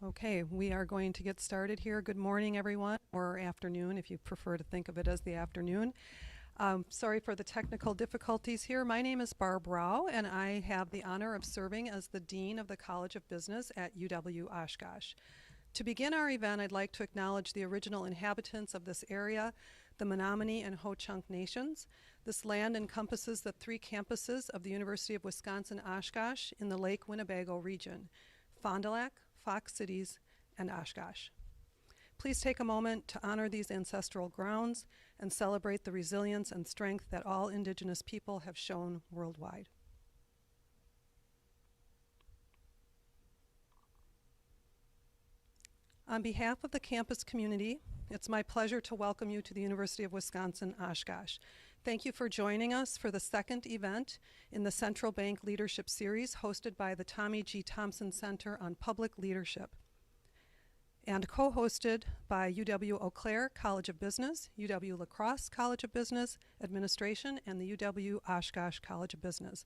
Okay, we are going to get started here. Good morning, everyone, or afternoon if you prefer to think of it as the afternoon. Sorry for the technical difficulties here. My name is Barb Rao, and I have the honor of serving as the Dean of the College of Business at UW-Oshkosh. To begin our event, I'd like to acknowledge the original inhabitants of this area, the Menominee and Ho-Chunk Nations. This land encompasses the 3 campuses of the University of Wisconsin-Oshkosh in the Lake Winnebago region: Fond du Lac, Fox Cities, and Oshkosh. Please take a moment to honor these ancestral grounds and celebrate the resilience and strength that all Indigenous people have shown worldwide. On behalf of the campus community, it's my pleasure to welcome you to the University of Wisconsin-Oshkosh. Thank you for joining us for the second event in the Central Bank Leadership Series hosted by the Tommy G. Thompson Center on Public Leadership and co-hosted by UW-Eau Claire College of Business, UW-La Crosse College of Business Administration, and the UW-Oshkosh College of Business.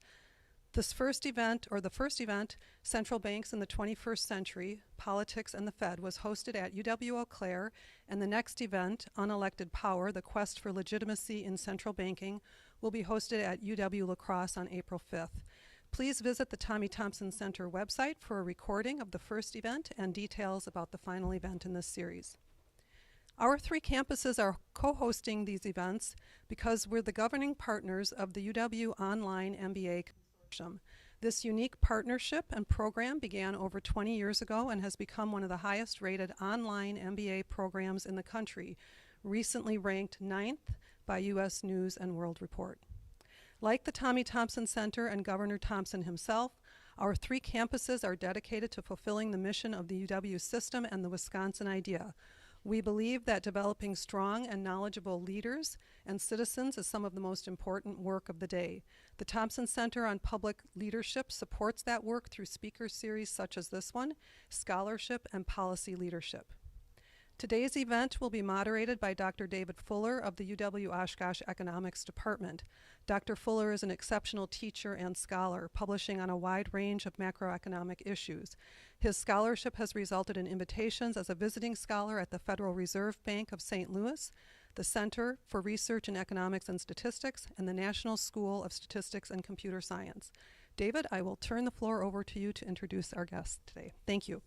The first event, Central Banks in the 21st Century, Politics and the Fed, was hosted at UW-Eau Claire, and the next event, Unelected Power, The Quest for Legitimacy in Central Banking, will be hosted at UW-La Crosse on April 5th. Please visit the Tommy Thompson Center website for a recording of the first event and details about the final event in this series. Our 3 campuses are co-hosting these events because we're the governing partners of the UW Online MBA Consortium. This unique partnership and program began over 20 years ago and has become one of the highest rated online MBA programs in the country, recently ranked 9th by U.S. News and World Report. Like the Tommy Thompson Center and Governor Thompson himself, our 3 campuses are dedicated to fulfilling the mission of the UW system and the Wisconsin idea. We believe that developing strong and knowledgeable leaders and citizens is some of the most important work of the day. The Thompson Center on Public Leadership supports that work through speaker series such as this one, scholarship, and policy leadership. Today's event will be moderated by Dr. David Fuller of the UW-Oshkosh Economics Department. Dr. Fuller is an exceptional teacher and scholar, publishing on a wide range of macroeconomic issues. His scholarship has resulted in invitations as a visiting scholar at the Federal Reserve Bank of St. Louis, the Center for Research in Economics and Statistics, and the National School of Statistics and Computer Science. David, I will turn the floor over to you to introduce our guest today. Thank you.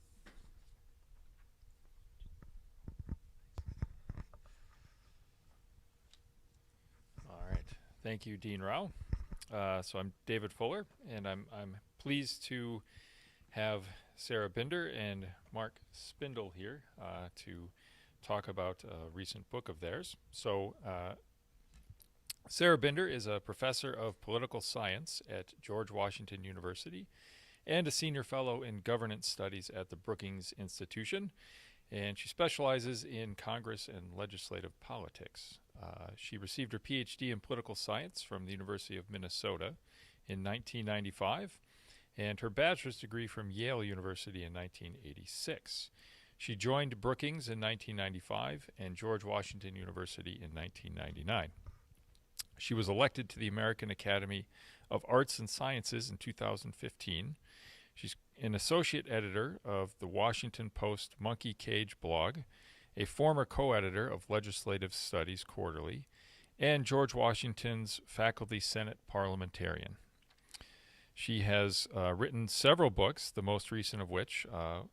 Thank you, Dean Rao. So I'm David Fuller, and I'm pleased to have Sarah Binder and Mark Spindel here to talk about a recent book of theirs. So Sarah Binder is a professor of political science at George Washington University and a senior fellow in governance studies at the Brookings Institution, and she specializes in Congress and legislative politics. She received her PhD in political science from the University of Minnesota in 1995 and her bachelor's degree from Yale University in 1986. She joined Brookings in 1995 and George Washington University in 1999. She was elected to the American Academy of Arts and Sciences in 2015. She's an associate editor of the Washington Post Monkey Cage blog, a former co-editor of Legislative Studies Quarterly, and George Washington's Faculty Senate parliamentarian. She has written several books, the most recent of which,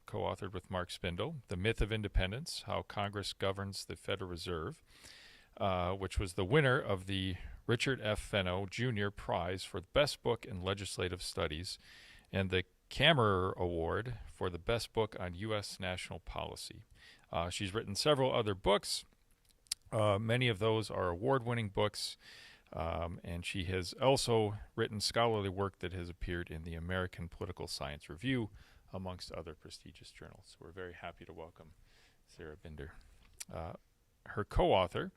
co-authored with Mark Spindel, The Myth of Independence, How Congress Governs the Federal Reserve, which was the winner of the Richard F. Fenno Jr. Prize for the Best Book in Legislative Studies and the Kammerer Award for the Best Book on U.S. National Policy. She's written several other books. Many of those are award-winning books, and she has also written scholarly work that has appeared in the American Political Science Review, amongst other prestigious journals. We're very happy to welcome Sarah Binder. Her co-author,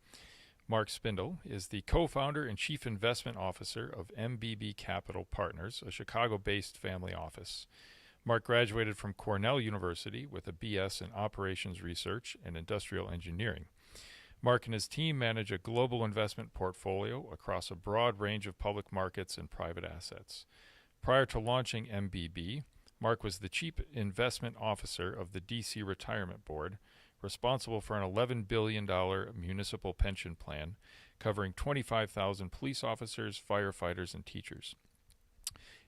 Mark Spindel, is the co-founder and chief investment officer of MBB Capital Partners, a Chicago-based family office. Mark graduated from Cornell University with a BS in Operations Research and Industrial Engineering. Mark and his team manage a global investment portfolio across a broad range of public markets and private assets. Prior to launching MBB, Mark was the Chief Investment Officer of the D.C. Retirement Board, responsible for an $11 billion municipal pension plan covering 25,000 police officers, firefighters, and teachers.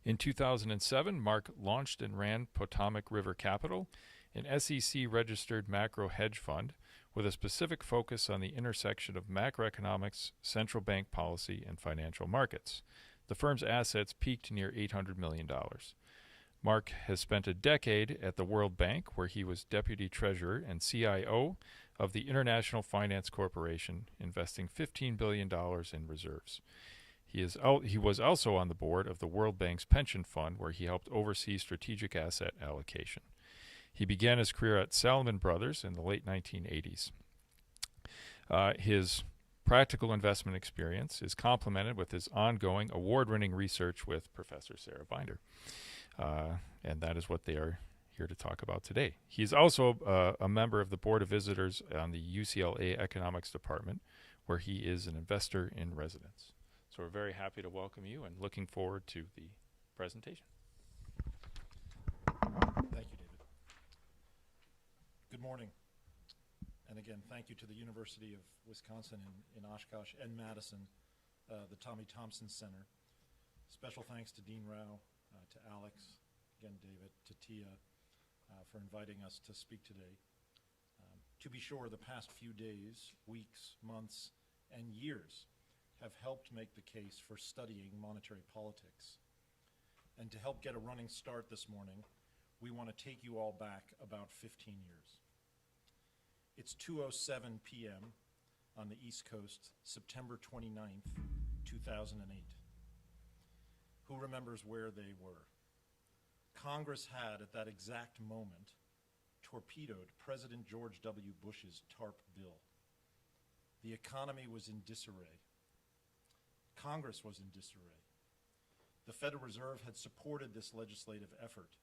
In 2007, Mark launched and ran Potomac River Capital, an SEC-registered macro hedge fund with a specific focus on the intersection of macroeconomics, central bank policy, and financial markets. The firm's assets peaked near $800 million. Mark has spent a decade at the World Bank, where he was Deputy Treasurer and CIO of the International Finance Corporation, investing $15 billion in reserves. He was also on the board of the World Bank's pension fund, where he helped oversee strategic asset allocation. He began his career at Salomon Brothers in the late 1980s. His practical investment experience is complemented with his ongoing award-winning research with Professor Sarah Binder. And that is what they are here to talk about today. He's also a member of the Board of Visitors on the UCLA Economics Department, where he is an investor in residence. So we're very happy to welcome you and looking forward to the presentation. Thank you, David. Good morning. And again, thank you to the University of Wisconsin in Oshkosh and Madison, the Thompson Center. Special thanks to Dean Rao, to Alex, again, David, to Tia, for inviting us to speak today. To be sure, the past few days, weeks, months, and years have helped make the case for studying monetary politics. And to help get a running start this morning, we want to take you all back about 15 years. It's 2:07 p.m. on the East Coast, September 29th, 2008. Who remembers where they were? Congress had, at that exact moment, torpedoed President George W. Bush's TARP bill. The economy was in disarray. Congress was in disarray. The Federal Reserve had supported this legislative effort,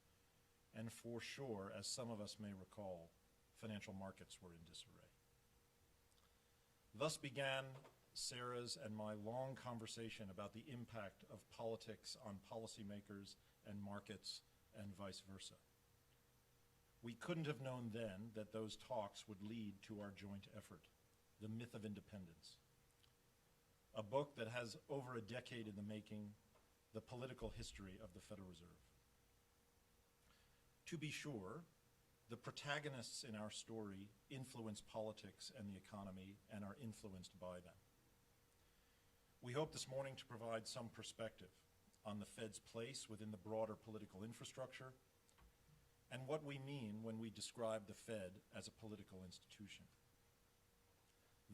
and for sure, as some of us may recall, financial markets were in disarray. Thus began Sarah's and my long conversation about the impact of politics on policymakers and markets and vice versa. We couldn't have known then that those talks would lead to our joint effort, The Myth of Independence, a book that has over a decade in the making, the political history of the Federal Reserve. To be sure, the protagonists in our story influence politics and the economy and are influenced by them. We hope this morning to provide some perspective on the Fed's place within the broader political infrastructure and what we mean when we describe the Fed as a political institution.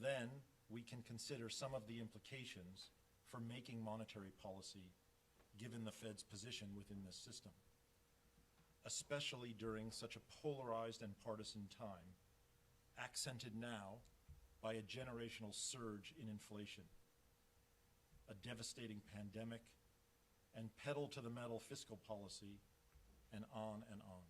Then we can consider some of the implications for making monetary policy given the Fed's position within this system, especially during such a polarized and partisan time, accented now by a generational surge in inflation, a devastating pandemic, and pedal-to-the-metal fiscal policy, and on and on.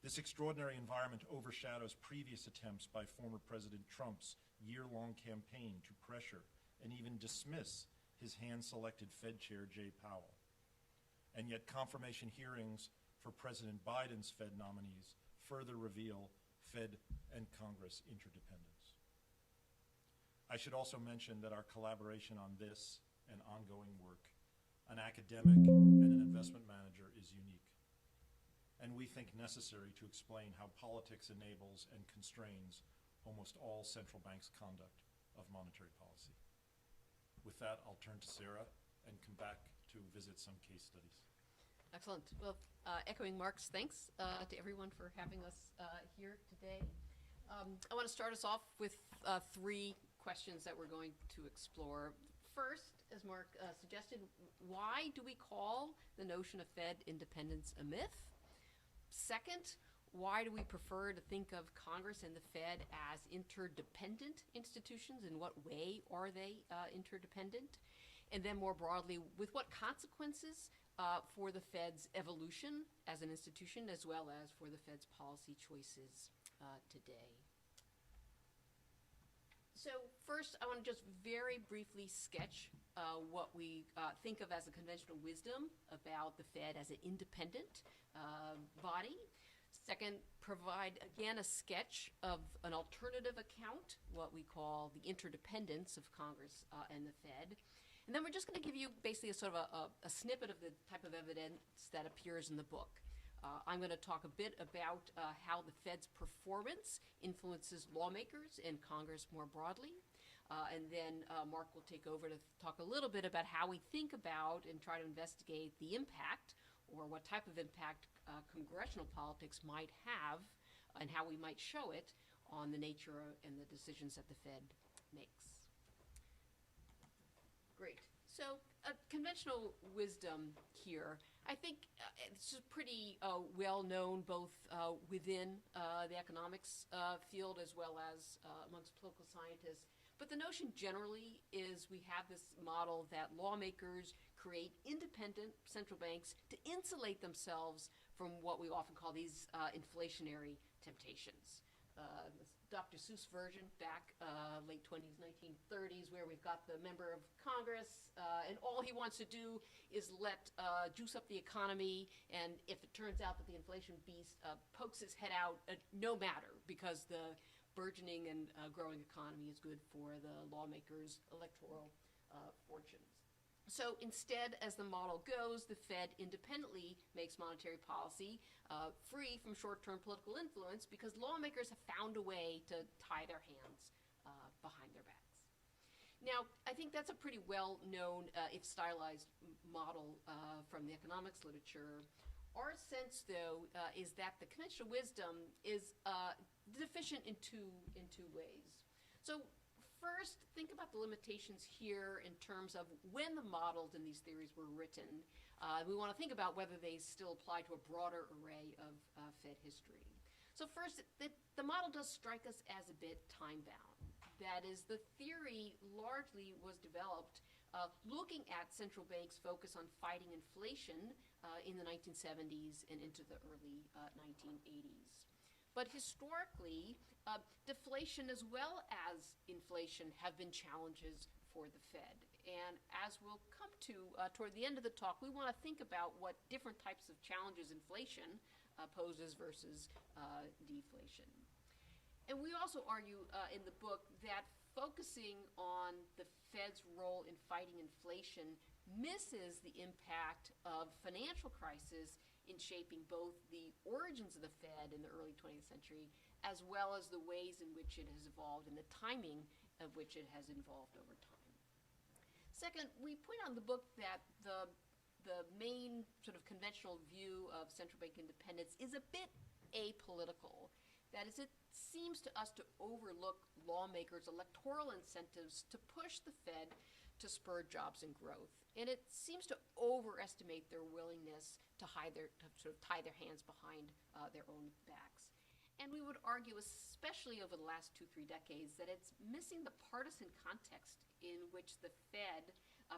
This extraordinary environment overshadows previous attempts by former President Trump's year-long campaign to pressure and even dismiss his hand-selected Fed Chair Jay Powell. And yet confirmation hearings for President Biden's Fed nominees further reveal Fed and Congress interdependence. I should also mention that our collaboration on this and ongoing work, an academic and an investment manager, is unique, and we think necessary to explain how politics enables and constrains almost all central banks' conduct of monetary policy. With that, I'll turn to Sarah and come back to visit some case studies. Excellent. Well, echoing Mark's thanks to everyone for having us here today. I want to start us off with three questions that we're going to explore. First, as Mark suggested, why do we call the notion of Fed independence a myth? Second, why do we prefer to think of Congress and the Fed as interdependent institutions? In what way are they interdependent? And then more broadly, with what consequences for the Fed's evolution as an institution, as well as for the Fed's policy choices today? So first, I want to just very briefly sketch what we think of as a conventional wisdom about the Fed as an independent body. Second, provide, again, a sketch of an alternative account, what we call the interdependence of Congress and the Fed. And then we're just going to give you basically a sort of a snippet of the type of evidence that appears in the book. I'm going to talk a bit about how the Fed's performance influences lawmakers and Congress more broadly. And then Mark will take over to talk a little bit about how we think about and try to investigate the impact, or what type of impact congressional politics might have, and how we might show it on the nature and the decisions that the Fed makes. Great. So conventional wisdom here, I think it's pretty well known both within the economics field as well as amongst political scientists. But the notion generally is we have this model that lawmakers create independent central banks to insulate themselves from what we often call these inflationary temptations. Dr. Seuss version back late 20s, 1930s, where we've got the member of Congress, and all he wants to do is juice up the economy, and if it turns out that the inflation beast pokes his head out, no matter, because the burgeoning and growing economy is good for the lawmakers' electoral fortunes. So instead, as the model goes, the Fed independently makes monetary policy free from short-term political influence because lawmakers have found a way to tie their hands behind their backs. Now, I think that's a pretty well-known, if stylized, model from the economics literature. Our sense, though, is that the conventional wisdom is deficient in two ways. So first, think about the limitations here in terms of when the models in these theories were written. We want to think about whether they still apply to a broader array of Fed history. So first, the model does strike us as a bit time-bound. That is, the theory largely was developed looking at central banks' focus on fighting inflation in the 1970s and into the early 1980s. But historically, deflation as well as inflation have been challenges for the Fed. And as we'll come to toward the end of the talk, we want to think about what different types of challenges inflation poses versus deflation. And we also argue in the book that focusing on the Fed's role in fighting inflation misses the impact of financial crisis in shaping both the origins of the Fed in the early 20th century, as well as the ways in which it has evolved and the timing of which it has evolved over time. Second, we point out in the book that the main sort of conventional view of central bank independence is a bit apolitical. That is, it seems to us to overlook lawmakers' electoral incentives to push the Fed to spur jobs and growth. And it seems to overestimate their willingness to sort of tie their hands behind their own backs. And we would argue, especially over the last 2-3 decades, that it's missing the partisan context in which the Fed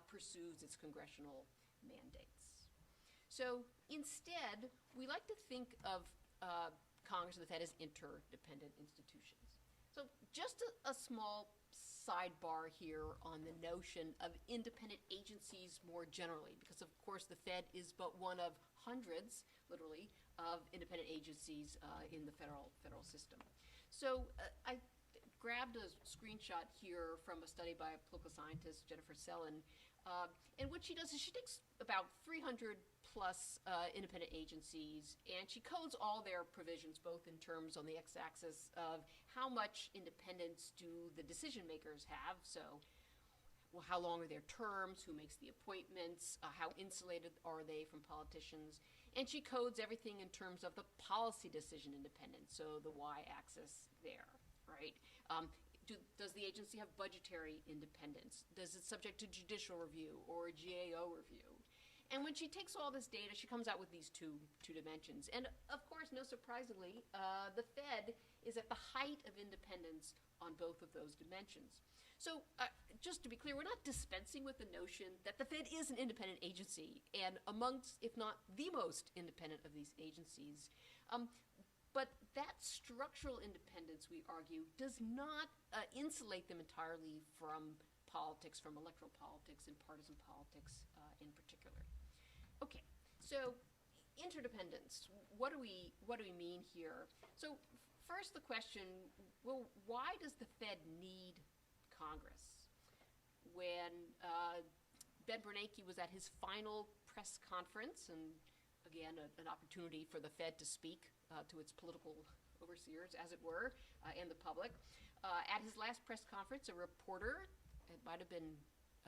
pursues its congressional mandates. So instead, we like to think of Congress and the Fed as interdependent institutions. So just a small sidebar here on the notion of independent agencies more generally, because of course the Fed is but one of hundreds, literally, of independent agencies in the federal system. So I grabbed a screenshot here from a study by a political scientist, Jennifer Yellen, and what she does is she takes about 300 plus independent agencies, and she codes all their provisions, both in terms on the x-axis of how much independence do the decision makers have, so how long are their terms, who makes the appointments, how insulated are they from politicians, and she codes everything in terms of the policy decision independence, so the y-axis there, right? Does the agency have budgetary independence? Does it subject to judicial review or GAO review? And when she takes all this data, she comes out with these two dimensions. And of course, no surprisingly, the Fed is at the height of independence on both of those dimensions. So just to be clear, we're not dispensing with the notion that the Fed is an independent agency and amongst, if not the most independent of these agencies. But that structural independence, we argue, does not insulate them entirely from politics, from electoral politics and partisan politics in particular. Okay, so interdependence. What do we mean here? So first, the question: well, why does the Fed need Congress? When Ben Bernanke was at his final press conference, and again, an opportunity for the Fed to speak to its political overseers, as it were, and the public. At his last press conference, a reporter, it might have been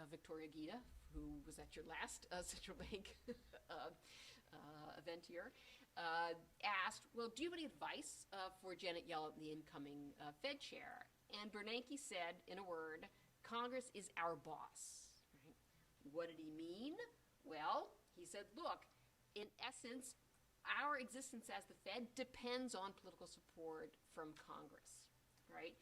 Victoria Guida, who was at your last central bank event here, asked, well, do you have any advice for Janet Yellen, the incoming Fed chair? And Bernanke said, in a word, Congress is our boss. Right? What did he mean? Well, he said, look, in essence, our existence as the Fed depends on political support from Congress, right?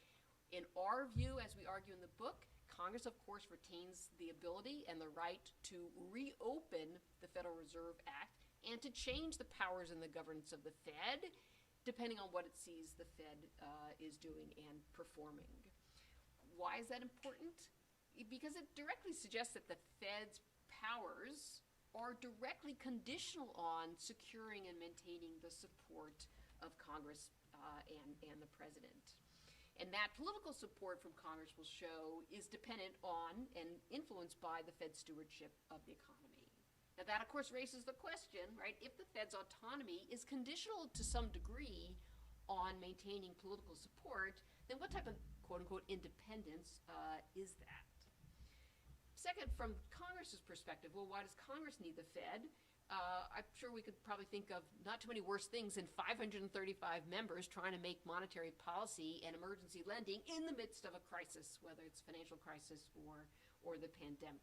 In our view, as we argue in the book, Congress, of course, retains the ability and the right to reopen the Federal Reserve Act and to change the powers and the governance of the Fed, depending on what it sees the Fed is doing and performing. Why is that important? Because it directly suggests that the Fed's powers are directly conditional on securing and maintaining the support of Congress and the President. And that political support from Congress, will show, is dependent on and influenced by the Fed's stewardship of the economy. Now that, of course, raises the question, right, if the Fed's autonomy is conditional to some degree on maintaining political support, then what type of quote-unquote independence is that? Second, from Congress's perspective, well, why does Congress need the Fed? I'm sure we could probably think of not too many worse things than 535 members trying to make monetary policy and emergency lending in the midst of a crisis, whether it's financial crisis or the pandemic.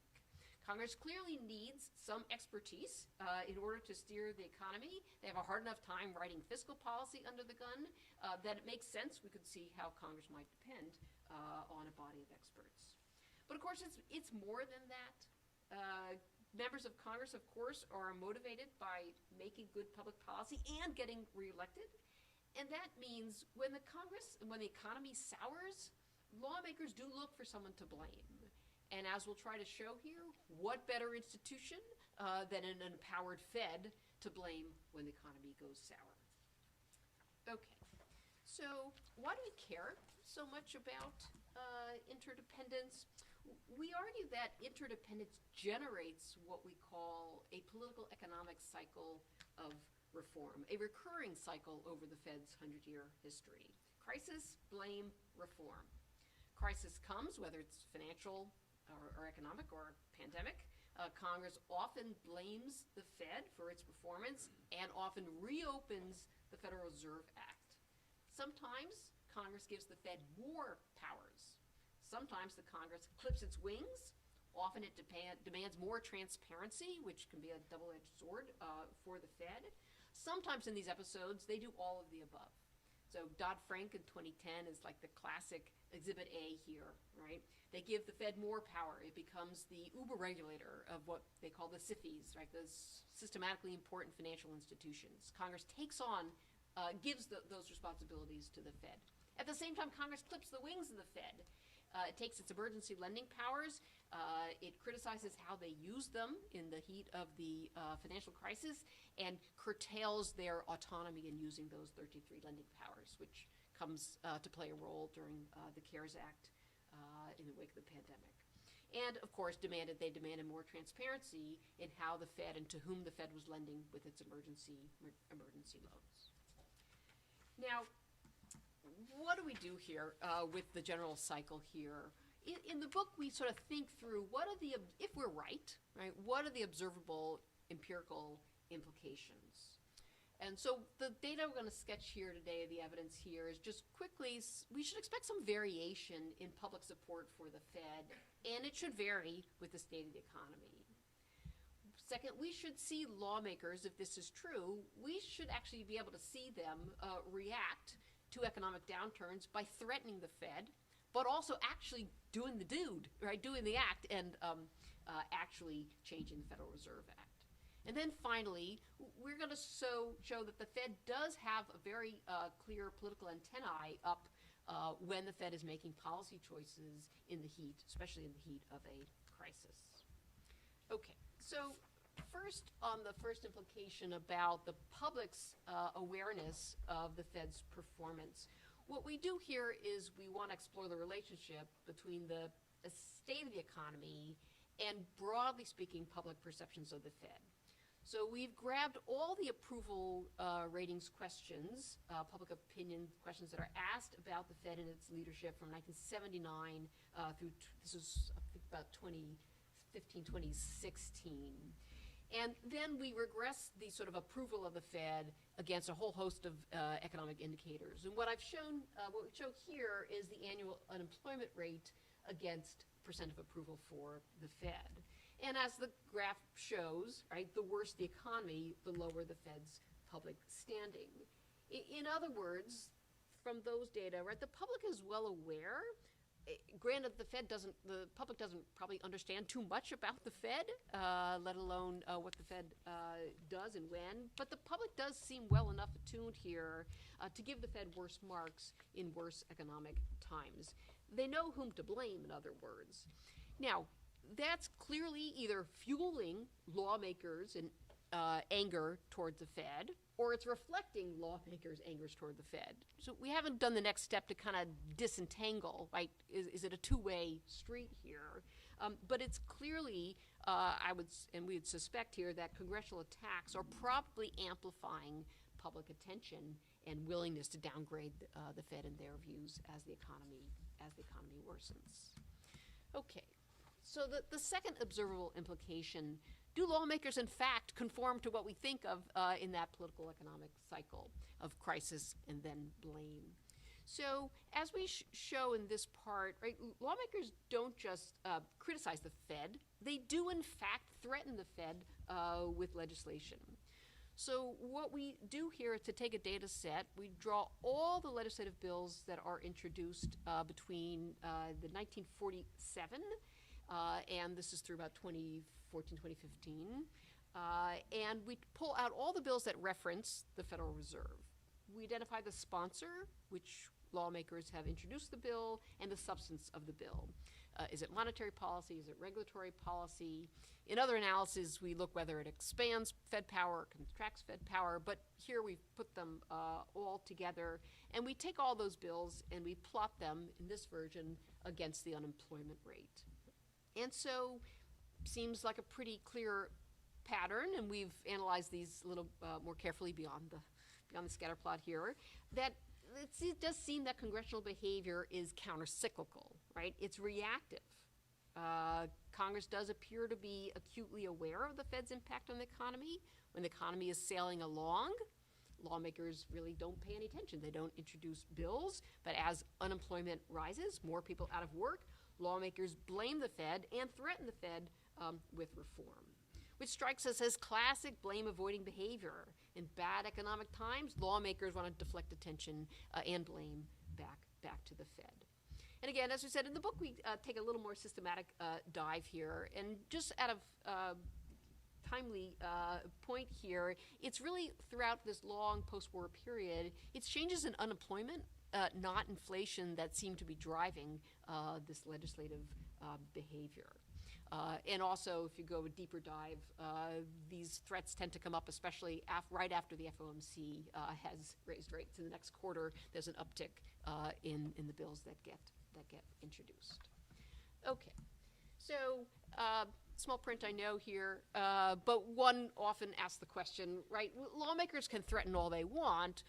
Congress clearly needs some expertise in order to steer the economy. They have a hard enough time writing fiscal policy under the gun that it makes sense. We could see how Congress might depend on a body of experts. But of course, it's more than that. Members of Congress, of course, are motivated by making good public policy and getting reelected. And that means when the economy sours, lawmakers do look for someone to blame. And as we'll try to show here, what better institution than an empowered Fed to blame when the economy goes sour? Okay, so why do we care so much about interdependence? We argue that interdependence generates what we call a political economic cycle of reform, a recurring cycle over the Fed's 100-year history. Crisis, blame, reform. Crisis comes, whether it's financial or economic or pandemic. Congress often blames the Fed for its performance and often reopens the Federal Reserve Act. Sometimes Congress gives the Fed more powers. Sometimes the Congress clips its wings. Often it demands more transparency, which can be a double-edged sword for the Fed. Sometimes in these episodes, they do all of the above. So Dodd-Frank in 2010 is like the classic Exhibit A here, right? They give the Fed more power. It becomes the uber regulator of what they call the SIFIs, right? Those systematically important financial institutions. Congress takes on, gives those responsibilities to the Fed. At the same time, Congress clips the wings of the Fed. It takes its emergency lending powers. It criticizes how they use them in the heat of the financial crisis and curtails their autonomy in using those 33 lending powers, which comes to play a role during the CARES Act in the wake of the pandemic. And, of course, they demanded more transparency in how the Fed and to whom the Fed was lending with its emergency loans. Now, what do we do here with the general cycle here? In the book, we sort of think through if we're right, what are the observable empirical implications? And so the data we're going to sketch here today, the evidence here, is just quickly, we should expect some variation in public support for the Fed, and it should vary with the state of the economy. Second, we should see lawmakers, if this is true, we should actually be able to see them react to economic downturns by threatening the Fed, but also actually doing the act and actually changing the Federal Reserve Act. And then finally, we're going to show that the Fed does have a very clear political antennae up when the Fed is making policy choices in the heat, especially in the heat of a crisis. Okay, so first on the first implication about the public's awareness of the Fed's performance, what we do here is we want to explore the relationship between the state of the economy and, broadly speaking, public perceptions of the Fed. So we've grabbed all the approval ratings questions, public opinion questions that are asked about the Fed and its leadership from 1979 through, this is I think about 2015, 2016. And then we regress the sort of approval of the Fed against a whole host of economic indicators. And what I've shown, what we show here is the annual unemployment rate against percent of approval for the Fed. And as the graph shows, right, the worse the economy, the lower the Fed's public standing. In other words, from those data, right, the public is well aware. Granted, the public doesn't probably understand too much about the Fed, let alone what the Fed does and when. But the public does seem well enough attuned here to give the Fed worse marks in worse economic times. They know whom to blame, in other words. Now, that's clearly either fueling lawmakers' and anger toward the Fed, or it's reflecting lawmakers' anger toward the Fed. So we haven't done the next step to kind of disentangle, right? Is it a two-way street here? But it's clearly, we would suspect here that congressional attacks are probably amplifying public attention and willingness to downgrade the Fed and their views as the economy worsens. Okay. So the second observable implication, do lawmakers in fact conform to what we think of in that political economic cycle of crisis and then blame? So as we show in this part, right, lawmakers don't just criticize the Fed, they do in fact threaten the Fed with legislation. So what we do here is to take a data set, we draw all the legislative bills that are introduced between the 1947 and this is through about 2014, 2015. And we pull out all the bills that reference the Federal Reserve. We identify the sponsor, which lawmakers have introduced the bill, and the substance of the bill. Is it monetary policy? Is it regulatory policy? In other analyses, we look whether it expands Fed power or contracts Fed power, but here we've put them all together, and we take all those bills and we plot them, in this version, against the unemployment rate. And so, seems like a pretty clear pattern, and we've analyzed these a little more carefully beyond the scatter plot here, that it does seem that congressional behavior is countercyclical, right? It's reactive. Congress does appear to be acutely aware of the Fed's impact on the economy. When the economy is sailing along, lawmakers really don't pay any attention. They don't introduce bills, but as unemployment rises, more people out of work, lawmakers blame the Fed and threaten the Fed with reform, which strikes us as classic blame-avoiding behavior. In bad economic times, lawmakers want to deflect attention and blame back to the Fed. And again, as we said in the book, we take a little more systematic dive here. And just out of timely point here, it's really throughout this long post-war period, it's changes in unemployment, not inflation, that seem to be driving this legislative behavior. And also, if you go a deeper dive, these threats tend to come up, especially right after the FOMC has raised rates. In the next quarter, there's an uptick in the bills that get introduced. Okay, so small print I know here, but one often asks the question, right? Lawmakers can threaten all they want,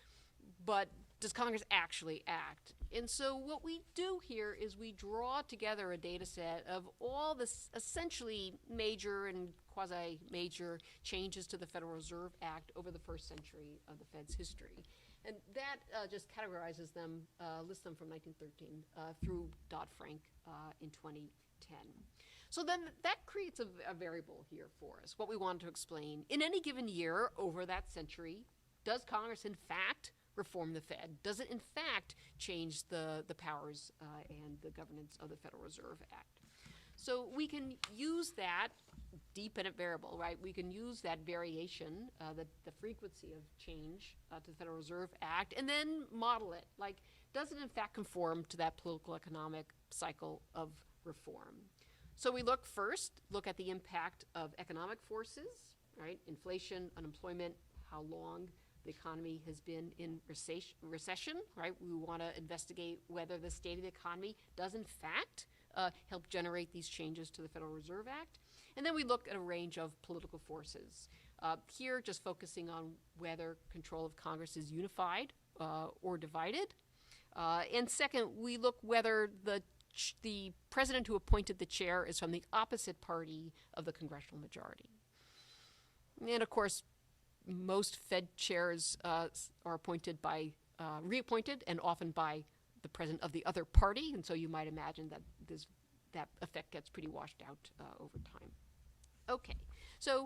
but does Congress actually act? And so what we do here is we draw together a data set of all the essentially major and quasi-major changes to the Federal Reserve Act over the first century of the Fed's history. And that just categorizes them, lists them from 1913 through Dodd-Frank in 2010. So then that creates a variable here for us, what we want to explain. In any given year over that century, does Congress in fact reform the Fed? Does it in fact change the powers and the governance of the Federal Reserve Act? So we can use that dependent variable, right? We can use that variation, the frequency of change to the Federal Reserve Act, and then model it. Like, does it in fact conform to that political economic cycle of reform? So we look at the impact of economic forces, right? Inflation, unemployment, how long the economy has been in recession, right? We want to investigate whether the state of the economy does in fact help generate these changes to the Federal Reserve Act. And then we look at a range of political forces. Here, just focusing on whether control of Congress is unified or divided. And second, we look whether the president who appointed the chair is from the opposite party of the congressional majority. And of course, most Fed chairs are appointed by, reappointed, and often by the president of the other party. And so you might imagine that that effect gets pretty washed out over time. Okay, so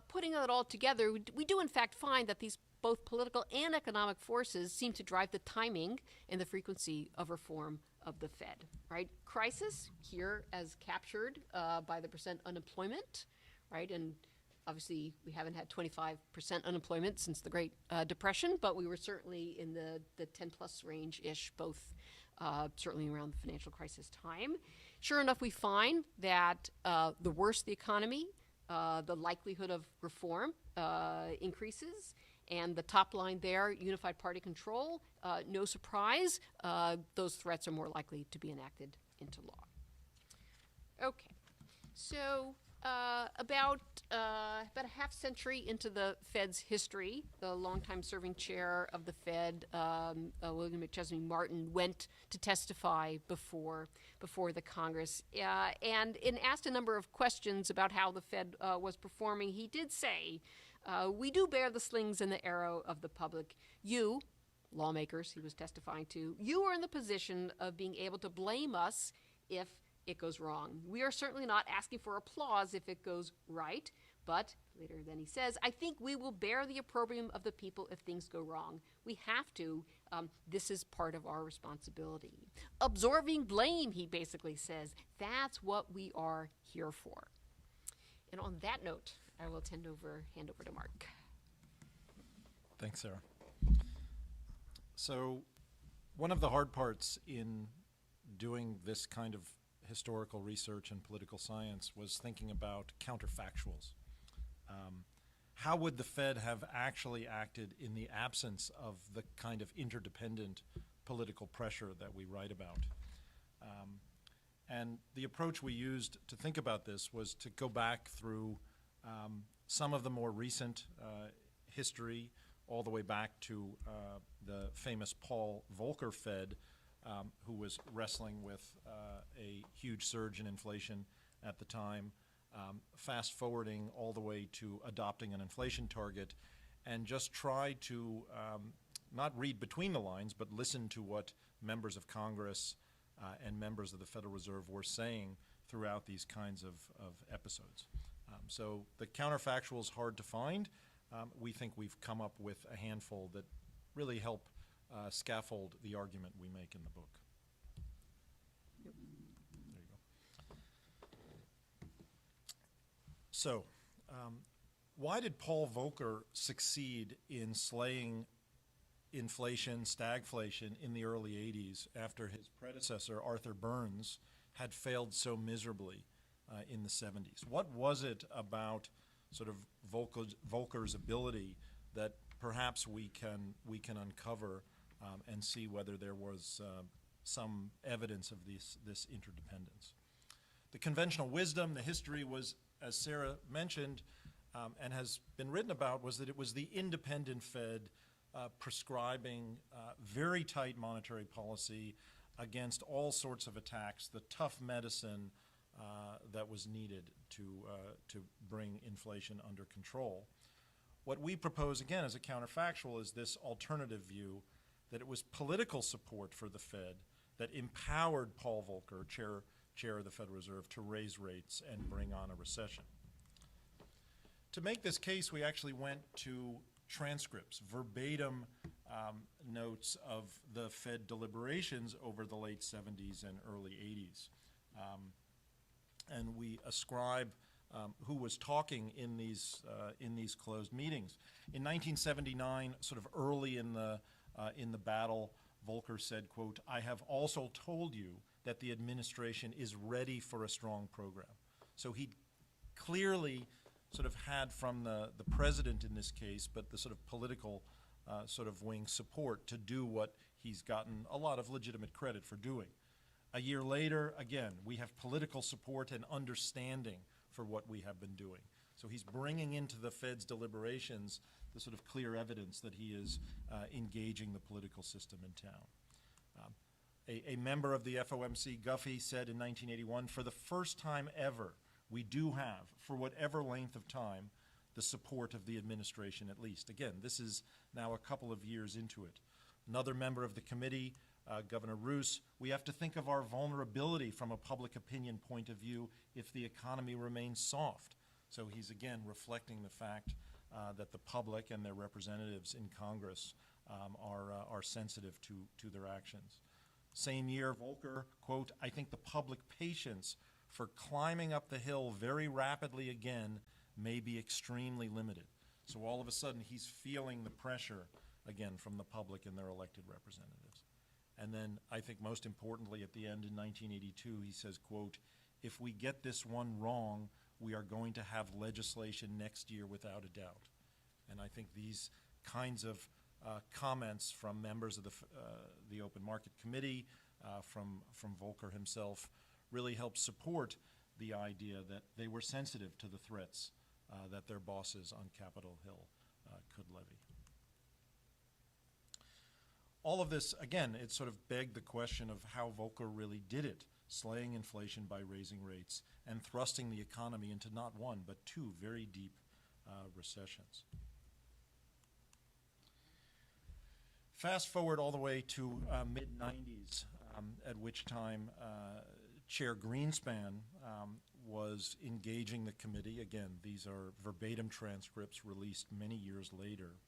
putting it all together, we do in fact find that these both political and economic forces seem to drive the timing and the frequency of reform of the Fed, right? Crisis here as captured by the percent unemployment, right? And obviously we haven't had 25% unemployment since the Great Depression, but we were certainly in the 10 plus range-ish, both certainly around the financial crisis time. Sure enough, we find that the worse the economy, the likelihood of reform increases. And the top line there, unified party control, no surprise, those threats are more likely to be enacted into law. Okay, so about a half century into the Fed's history, the longtime serving chair of the Fed, William McChesney Martin, went to testify before the Congress. And asked a number of questions about how the Fed was performing. He did say, we do bear the slings and the arrow of the public. You, lawmakers, he was testifying to, you are in the position of being able to blame us if it goes wrong. We are certainly not asking for applause if it goes right, but later then he says, I think we will bear the opprobrium of the people if things go wrong. We have to. This is part of our responsibility. Absorbing blame, he basically says, that's what we are here for. And on that note, I will hand over to Mark. Thanks, Sarah. So one of the hard parts in doing this kind of historical research and political science was thinking about counterfactuals. How would the Fed have actually acted in the absence of the kind of interdependent political pressure that we write about? And the approach we used to think about this was to go back through some of the more recent history, all the way back to the famous Paul Volcker Fed, who was wrestling with a huge surge in inflation at the time, fast forwarding all the way to adopting an inflation target, and just try to not read between the lines, but listen to what members of Congress and members of the Federal Reserve were saying throughout these kinds of episodes. So the counterfactual is hard to find. We think we've come up with a handful that really help scaffold the argument we make in the book. There you go. So, why did Paul Volcker succeed in slaying inflation, stagflation in the early 80s after his predecessor, Arthur Burns, had failed so miserably in the 70s? What was it about sort of Volcker's ability that perhaps we can uncover and see whether there was some evidence of this interdependence? The conventional wisdom, the history was, as Sarah mentioned, and has been written about, was that it was the independent Fed prescribing very tight monetary policy against all sorts of attacks, the tough medicine that was needed to bring inflation under control. What we propose, again, as a counterfactual, is this alternative view that it was political support for the Fed that empowered Paul Volcker, chair of the Federal Reserve, to raise rates and bring on a recession. To make this case, we actually went to transcripts, verbatim notes of the Fed deliberations over the late 70s and early 80s. And we ascribe who was talking in these closed meetings. In 1979, sort of early in the battle, Volcker said, quote, "I have also told you that the administration is ready for a strong program." So he clearly sort of had from the president in this case, but the sort of political sort of wing support to do what he's gotten a lot of legitimate credit for doing. A year later, again, we have political support and understanding for what we have been doing. So he's bringing into the Fed's deliberations the sort of clear evidence that he is engaging the political system in town. A member of the FOMC, Guffey, said in 1981, "For the first time ever, we do have, for whatever length of time, the support of the administration at least." Again, this is now a couple of years into it. Another member of the committee, Governor Roos, "We have to think of our vulnerability from a public opinion point of view if the economy remains soft." So he's again reflecting the fact that the public and their representatives in Congress are sensitive to their actions. Same year, Volcker, quote, "I think the public patience for climbing up the hill very rapidly again may be extremely limited." So all of a sudden, he's feeling the pressure, again, from the public and their elected representatives. And then I think most importantly at the end in 1982, he says, quote, "If we get this one wrong, we are going to have legislation next year without a doubt." And I think these kinds of comments from members of the Open Market Committee, from Volcker himself, really help support the idea that they were sensitive to the threats that their bosses on Capitol Hill could levy. All of this, again, it sort of begged the question of how Volcker really did it, slaying inflation by raising rates and thrusting the economy into not one, but two very deep recessions. Fast forward all the way to mid-90s, at which time Chair Greenspan was engaging the committee. Again, these are verbatim transcripts released many years later,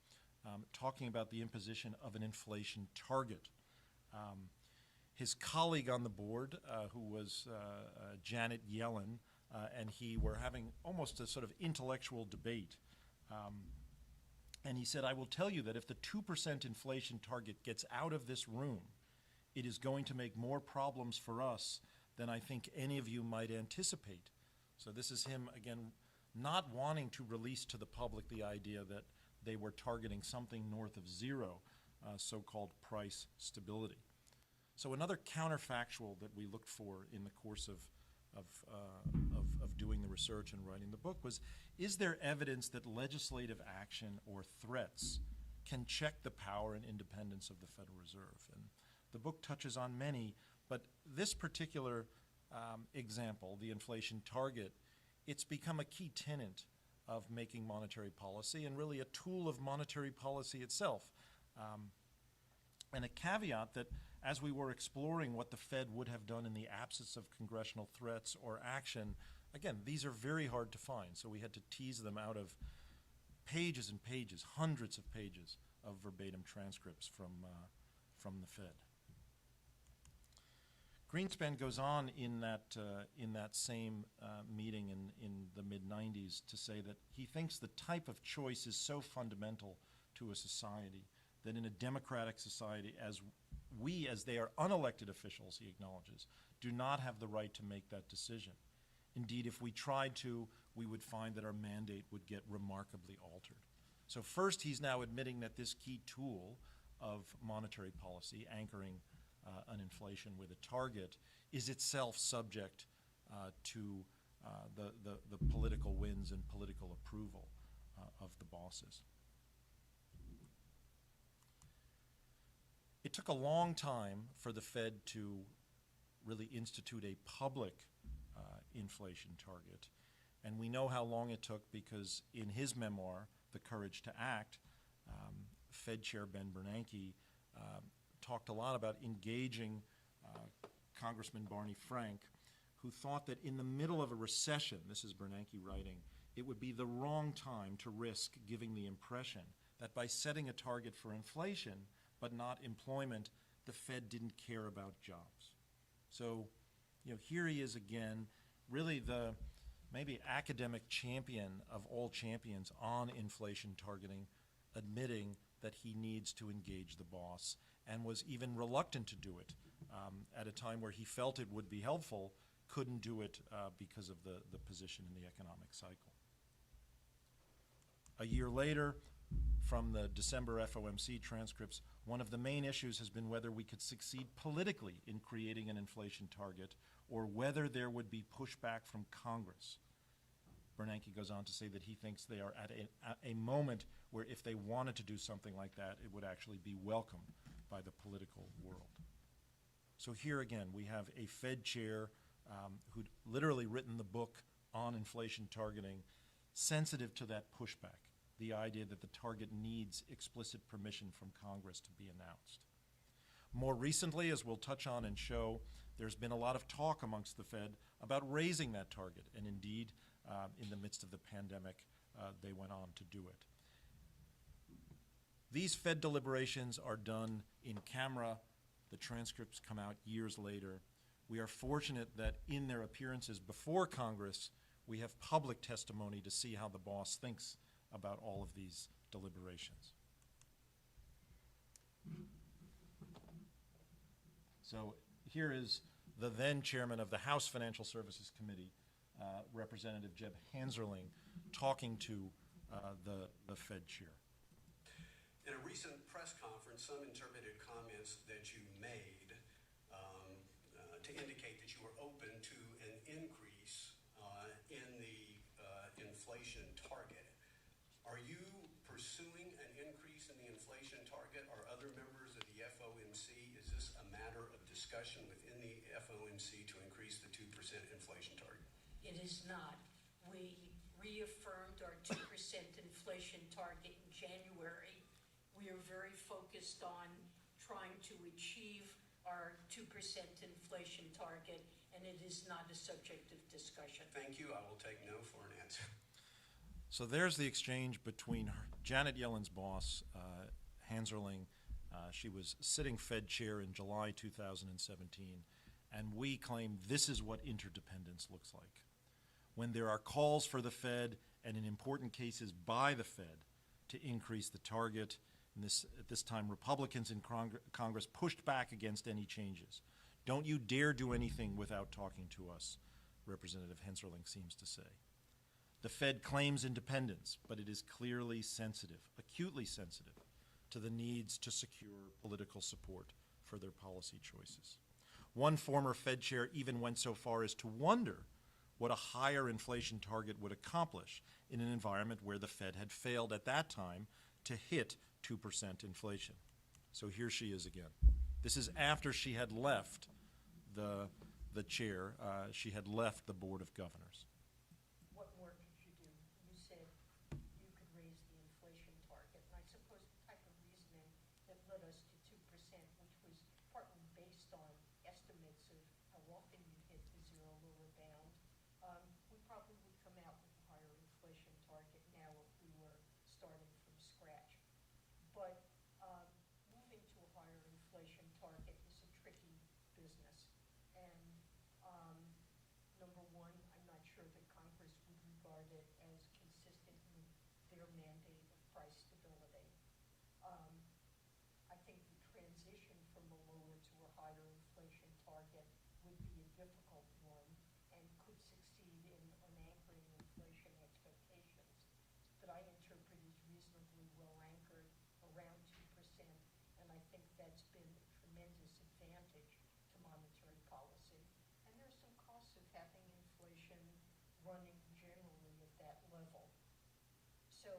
talking about the imposition of an inflation target. His colleague on the board, who was Janet Yellen, and he were having almost a sort of intellectual debate. And he said, "I will tell you that if the 2% inflation target gets out of this room, it is going to make more problems for us than I think any of you might anticipate." So this is him, again, not wanting to release to the public the idea that they were targeting something north of zero, so-called price stability. So another counterfactual that we looked for in the course of doing the research and writing the book was, is there evidence that legislative action or threats can check the power and independence of the Federal Reserve? And the book touches on many, but this particular example, the inflation target, it's become a key tenet of making monetary policy and really a tool of monetary policy itself. And a caveat that as we were exploring what the Fed would have done in the absence of congressional threats or action, again, these are very hard to find, so we had to tease them out of pages and pages, hundreds of pages of verbatim transcripts from the Fed. Greenspan goes on in that same meeting in the mid-90s to say that he thinks the type of choice is so fundamental to a society that in a democratic society, as they are unelected officials, he acknowledges, do not have the right to make that decision. Indeed, if we tried to, we would find that our mandate would get remarkably altered. So first, he's now admitting that this key tool of monetary policy, anchoring an inflation with a target, is itself subject to the political winds and political approval of the bosses. It took a long time for the Fed to really institute a public inflation target. And we know how long it took because in his memoir, The Courage to Act, Fed Chair Ben Bernanke talked a lot about engaging Congressman Barney Frank, who thought that in the middle of a recession, this is Bernanke writing, it would be the wrong time to risk giving the impression that by setting a target for inflation but not employment, the Fed didn't care about jobs. So, here he is again, really the maybe academic champion of all champions on inflation targeting, admitting that he needs to engage the boss and was even reluctant to do it at a time where he felt it would be helpful, couldn't do it because of the position in the economic cycle. A year later, from the December FOMC transcripts, one of the main issues has been whether we could succeed politically in creating an inflation target or whether there would be pushback from Congress. Bernanke goes on to say that he thinks they are at a moment where if they wanted to do something like that, it would actually be welcomed by the political world. So here again, we have a Fed chair who'd literally written the book on inflation targeting, sensitive to that pushback, the idea that the target needs explicit permission from Congress to be announced. More recently, as we'll touch on and show, there's been a lot of talk amongst the Fed about raising that target, and indeed, in the midst of the pandemic, they went on to do it. These Fed deliberations are done in camera. The transcripts come out years later. We are fortunate that in their appearances before Congress, we have public testimony to see how the boss thinks about all of these deliberations. So here is the then chairman of the House Financial Services Committee, Representative Jeb Hanserling, talking to the Fed chair. In a recent press conference, some interpreted comments that you made to indicate that you were open to an increase in the inflation target. Are you pursuing an increase in the inflation target? Are other members of the FOMC, is this a matter of discussion within the FOMC to increase the 2% inflation target? It is not. We reaffirmed our 2% inflation target in January. We are very focused on trying to achieve our 2% inflation target, and it is not a subject of discussion. Thank you. I will take no for an answer. So there's the exchange between Janet Yellen's boss, Hanserling. She was sitting Fed chair in July 2017, and we claim this is what interdependence looks like. When there are calls for the Fed, and in important cases by the Fed, to increase the target, and at this time Republicans in Congress pushed back against any changes. Don't you dare do anything without talking to us, Representative Hanserling seems to say. The Fed claims independence, but it is clearly sensitive, acutely sensitive, to the needs to secure political support for their policy choices. One former Fed chair even went so far as to wonder what a higher inflation target would accomplish in an environment where the Fed had failed at that time to hit 2% inflation. So here she is again. This is after she had left the chair. She had left the Board of Governors. What more could you do? You said you could raise the inflation target, and I suppose the type of reasoning that led us to 2%, which was partly based on estimates of how often you hit the zero lower bound, we probably would come out with a higher inflation target now if we were starting from scratch. But moving to a higher inflation target is a tricky business. And number one, I'm not sure that Congress would regard it as consistent with their mandate of price stability. I think the transition from a lower to a higher inflation target would be a difficult one and could succeed in unanchoring inflation expectations that I interpret as reasonably well anchored around 2%, and I think that's been a tremendous advantage to monetary policy. And there are some costs of having inflation running generally at that level. So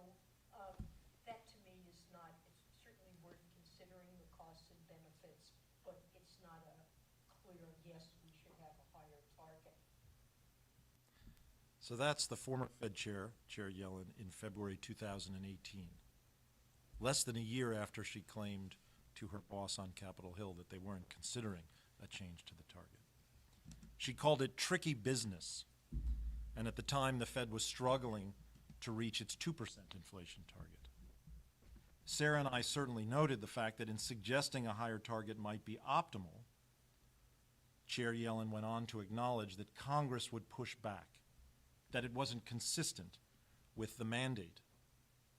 that to me is not, it's certainly worth considering the costs and benefits, but it's not a clear, yes, we should have a higher target. So that's the former Fed chair, Chair Yellen, in February 2018, less than a year after she claimed to her boss on Capitol Hill that they weren't considering a change to the target. She called it tricky business, and at the time the Fed was struggling to reach its 2% inflation target. Sarah and I certainly noted the fact that in suggesting a higher target might be optimal, Chair Yellen went on to acknowledge that Congress would push back that it wasn't consistent with the mandate.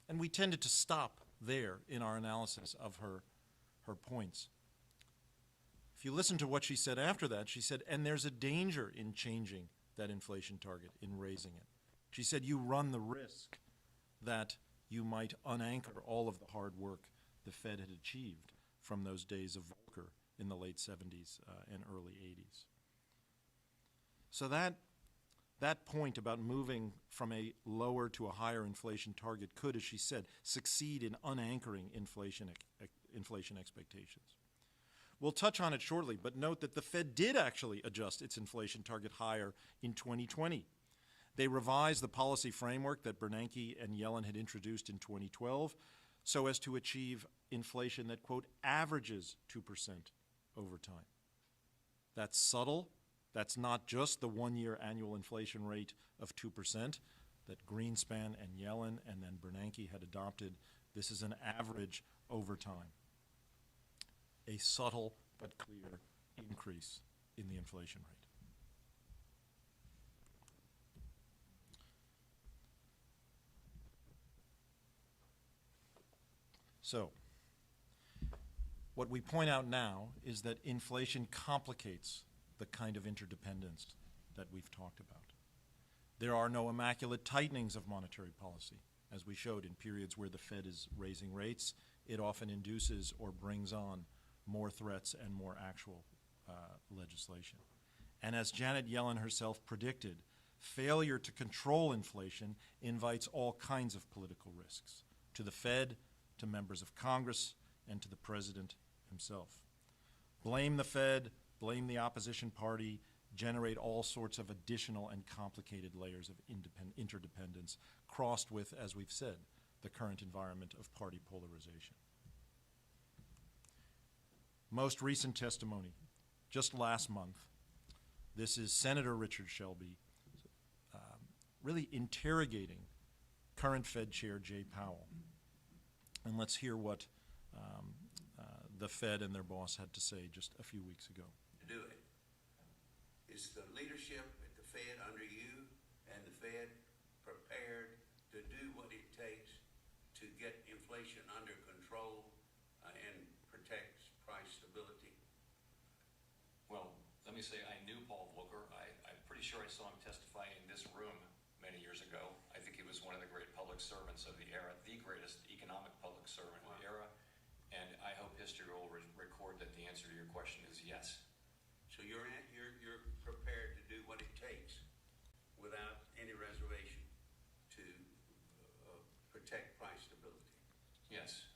And we tended to stop there in our analysis of her points. If you listen to what she said after that, she said, and there's a danger in changing that inflation target, in raising it. She said, you run the risk that you might unanchor all of the hard work the Fed had achieved from those days of Volcker in the late 70s and early 80s. So that point about moving from a lower to a higher inflation target could, as she said, succeed in unanchoring inflation expectations. We'll touch on it shortly, but note that the Fed did actually adjust its inflation target higher in 2020. They revised the policy framework that Bernanke and Yellen had introduced in 2012 so as to achieve inflation that, quote, averages 2% over time. That's subtle. That's not just the one-year annual inflation rate of 2% that Greenspan and Yellen and then Bernanke had adopted. This is an average over time. A subtle but clear increase in the inflation rate. So, what we point out now is that inflation complicates the kind of interdependence that we've talked about. There are no immaculate tightenings of monetary policy. As we showed in periods where the Fed is raising rates, it often induces or brings on more threats and more actual legislation. And as Janet Yellen herself predicted, failure to control inflation invites all kinds of political risks to the Fed, to members of Congress, and to the President himself. Blame the Fed, blame the opposition party, generate all sorts of additional and complicated layers of interdependence, crossed with, as we've said, the current environment of party polarization. Most recent testimony, just last month, this is Senator Richard Shelby really interrogating current Fed Chair Jay Powell. And let's hear what the Fed and their boss had to say just a few weeks ago. To do it. Is the leadership at the Fed under you and the Fed prepared to do what it takes to get inflation under control and protect price stability? Well, let me say I knew Paul Volcker. I'm pretty sure I saw him testify in this room many years ago. I think he was one of the great public servants of the era, the greatest economic public servant of the era. And I hope history will record that the answer to your question is yes. So you're prepared to do what it takes without any reservation to protect price stability? Yes.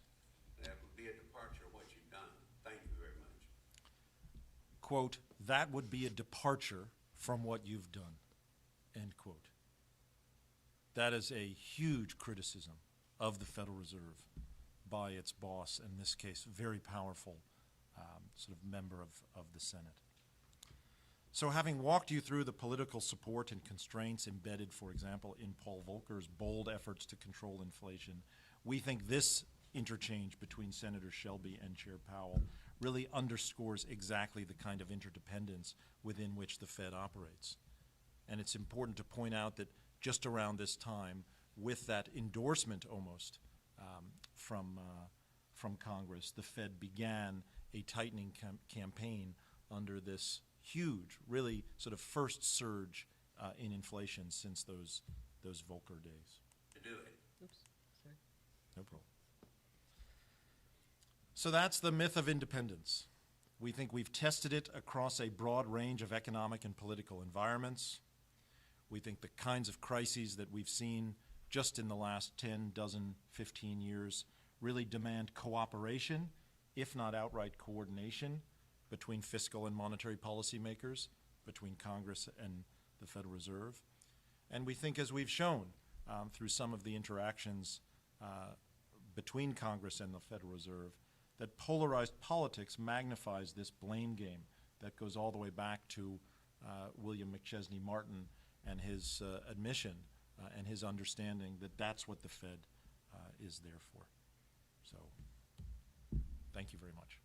That would be a departure of what you've done. Thank you very much. Quote, that would be a departure from what you've done, end quote. That is a huge criticism of the Federal Reserve by its boss, in this case, very powerful sort of member of the Senate. So having walked you through the political support and constraints embedded, for example, in Paul Volcker's bold efforts to control inflation, we think this interchange between Senator Shelby and Chair Powell really underscores exactly the kind of interdependence within which the Fed operates. And it's important to point out that just around this time, with that endorsement almost from Congress, the Fed began a tightening campaign under this huge, really sort of first surge in inflation since those Volcker days. To do it. Oops, sorry. No problem. So that's the myth of independence. We think we've tested it across a broad range of economic and political environments. We think the kinds of crises that we've seen just in the last 10, 15 years really demand cooperation, if not outright coordination, between fiscal and monetary policymakers, between Congress and the Federal Reserve. And we think, as we've shown through some of the interactions between Congress and the Federal Reserve, that polarized politics magnifies this blame game that goes all the way back to William McChesney Martin and his admission and his understanding that that's what the Fed is there for. So, thank you very much.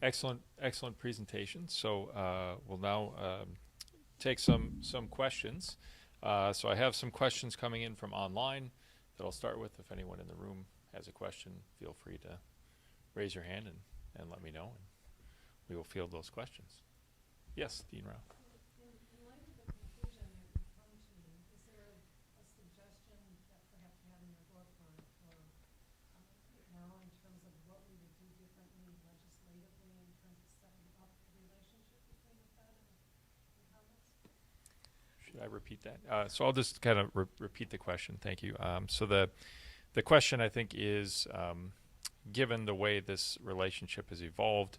Excellent presentation. So we'll now take some questions. So I have some questions coming in from online that I'll start with. If anyone in the room has a question, feel free to raise your hand and let me know, and we will field those questions. Yes, Dean Rao. In light of the conclusion that you come to, is there a suggestion that perhaps you have in your book or now in terms of what we would do differently legislatively in terms of setting up the relationship between the Fed and Congress? Should I repeat that? So I'll just kind of repeat the question. Thank you. So the question, I think, is given the way this relationship has evolved,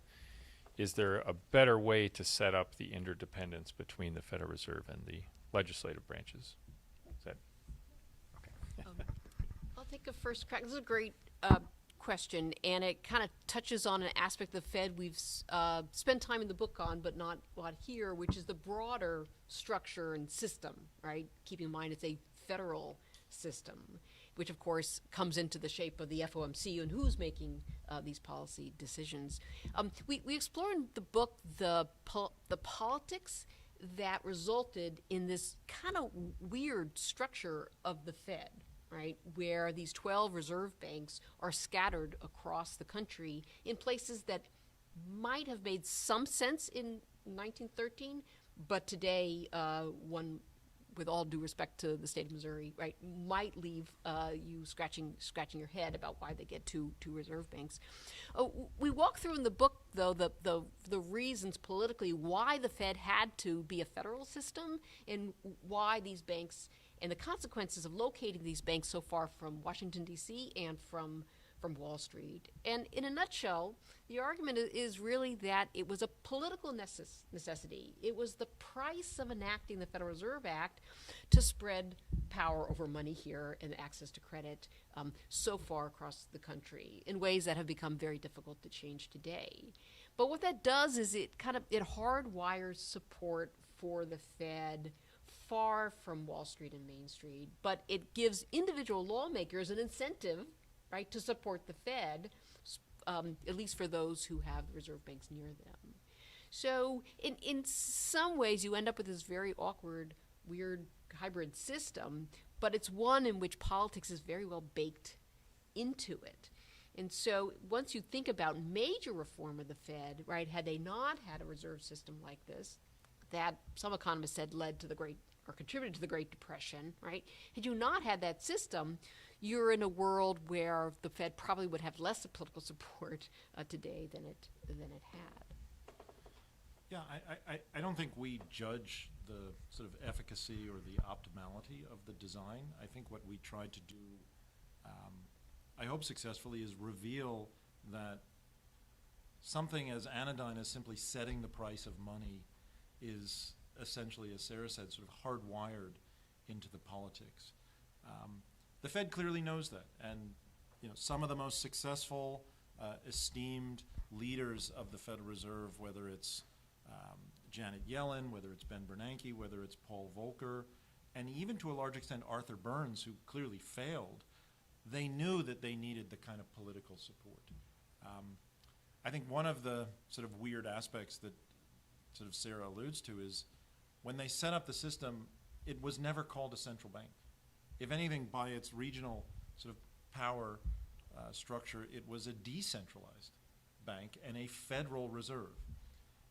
is there a better way to set up the interdependence between the Federal Reserve and the legislative branches? Is that okay? I'll take a first crack. This is a great question, and it kind of touches on an aspect of the Fed we've spent time in the book on, but not a lot here, which is the broader structure and system, right? Keeping in mind it's a federal system, which of course comes into the shape of the FOMC and who's making these policy decisions. We explore in the book the politics that resulted in this kind of weird structure of the Fed, right, where these 12 reserve banks are scattered across the country in places that might have made some sense in 1913, but today one, with all due respect to the state of Missouri, right, might leave you scratching your head about why they get two reserve banks. We walk through in the book, though, the reasons politically why the Fed had to be a federal system and why these banks and the consequences of locating these banks so far from Washington, D.C. and from Wall Street. And in a nutshell, the argument is really that it was a political necessity. It was the price of enacting the Federal Reserve Act to spread power over money here and access to credit so far across the country in ways that have become very difficult to change today. But what that does is it hardwires support for the Fed far from Wall Street and Main Street, but it gives individual lawmakers an incentive, right, to support the Fed, at least for those who have reserve banks near them. So in some ways, you end up with this very awkward, weird hybrid system, but it's one in which politics is very well baked into it. And so once you think about major reform of the Fed, right, had they not had a reserve system like this, that some economists said led to the Great, or contributed to the Great Depression, right? Had you not had that system, you're in a world where the Fed probably would have less political support today than it had. Yeah, I don't think we judge the sort of efficacy or the optimality of the design. I think what we tried to do, I hope successfully, is reveal that something as anodyne as simply setting the price of money is essentially, as Sarah said, sort of hardwired into the politics. The Fed clearly knows that, and some of the most successful, esteemed leaders of the Federal Reserve, whether it's Janet Yellen, whether it's Ben Bernanke, whether it's Paul Volcker, and even to a large extent Arthur Burns, who clearly failed, they knew that they needed the kind of political support. I think one of the sort of weird aspects that sort of Sarah alludes to is when they set up the system, it was never called a central bank. If anything, by its regional sort of power structure, it was a decentralized bank and a Federal Reserve.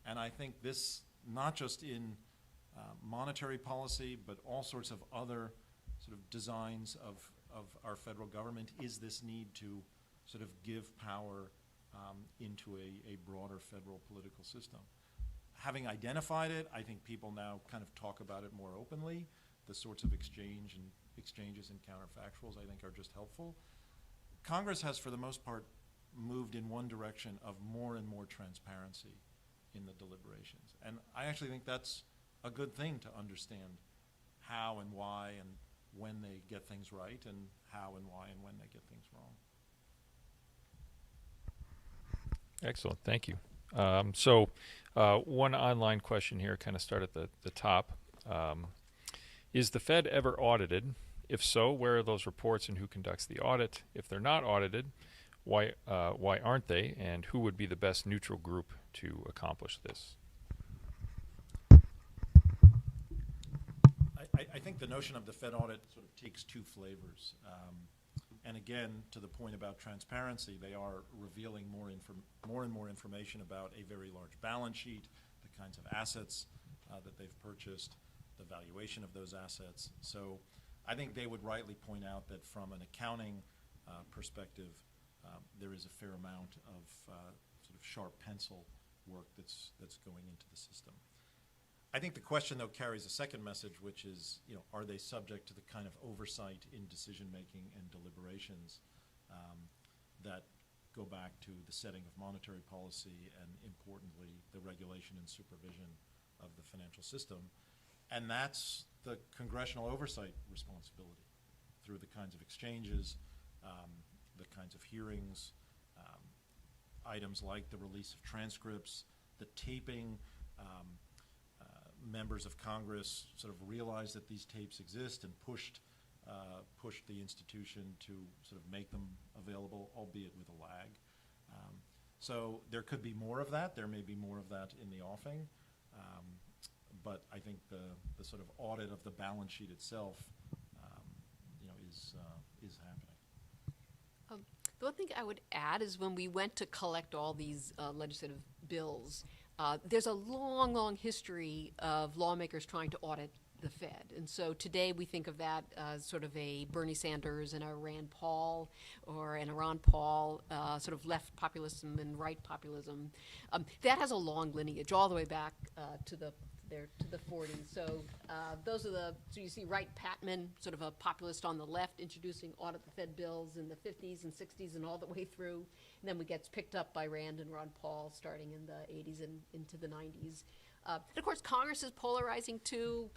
And I think this, not just in monetary policy, but all sorts of other sort of designs of our federal government, is this need to sort of give power into a broader federal political system. Having identified it, I think people now kind of talk about it more openly. The sorts of exchanges and counterfactuals, I think, are just helpful. Congress has, for the most part, moved in one direction of more and more transparency in the deliberations. And I actually think that's a good thing, to understand how and why and when they get things right, and how and why and when they get things wrong. Excellent, thank you. So one online question here, kind of start at the top. Is the Fed ever audited? If so, where are those reports and who conducts the audit? If they're not audited, why aren't they? And who would be the best neutral group to accomplish this? I think the notion of the Fed audit sort of takes two flavors. And again, to the point about transparency, they are revealing more and more information about a very large balance sheet, the kinds of assets that they've purchased, the valuation of those assets. So I think they would rightly point out that from an accounting perspective, there is a fair amount of sort of sharp pencil work that's going into the system. I think the question, though, carries a second message, which is, are they subject to the kind of oversight in decision-making and deliberations that go back to the setting of monetary policy and, importantly, the regulation and supervision of the financial system? And that's the congressional oversight responsibility through the kinds of exchanges, the kinds of hearings, items like the release of transcripts, the taping. Members of Congress sort of realized that these tapes exist and pushed the institution to sort of make them available, albeit with a lag. So there could be more of that. There may be more of that in the offing. But I think the sort of audit of the balance sheet itself, is happening. The one thing I would add is when we went to collect all these legislative bills, there's a long, long history of lawmakers trying to audit the Fed. And so today we think of that as sort of a Bernie Sanders and a Rand Paul or an Ron Paul, sort of left populism and right populism. That has a long lineage all the way back to the 40s. So so you see Wright Patman, sort of a populist on the left, introducing audit the Fed bills in the 50s and 60s and all the way through. And then it gets picked up by Rand and Ron Paul starting in the 80s and into the 90s. And of course, Congress is polarizing too,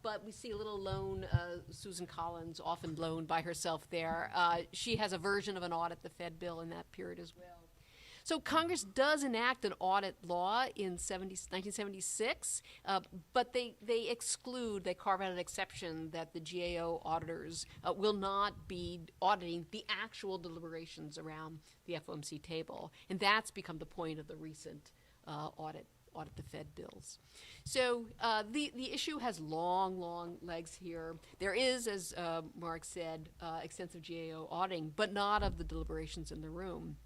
but we see a little lone Susan Collins, often lone by herself there. She has a version of an audit the Fed bill in that period as well. So Congress does enact an audit law in 1976, but they carve out an exception that the GAO auditors will not be auditing the actual deliberations around the FOMC table. And that's become the point of the recent audit the Fed bills. So the issue has long legs here. There is, as Mark said, extensive GAO auditing, but not of the deliberations in the room.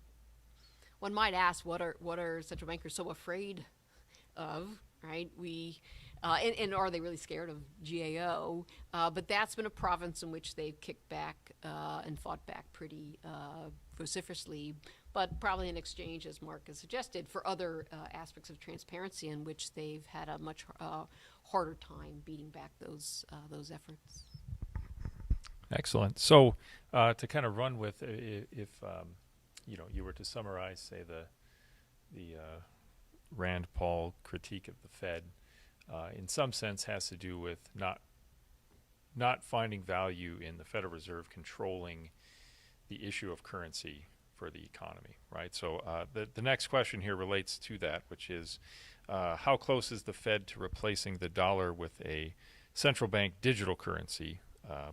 One might ask, what are central bankers so afraid of, right? And are they really scared of GAO? But that's been a province in which they've kicked back and fought back pretty vociferously, but probably in exchange, as Mark has suggested, for other aspects of transparency in which they've had a much harder time beating back those efforts. Excellent. So to kind of run with, if you were to summarize, say, the Rand Paul critique of the Fed, in some sense has to do with not finding value in the Federal Reserve controlling the issue of currency for the economy, right? So the next question here relates to that, which is how close is the Fed to replacing the dollar with a central bank digital currency?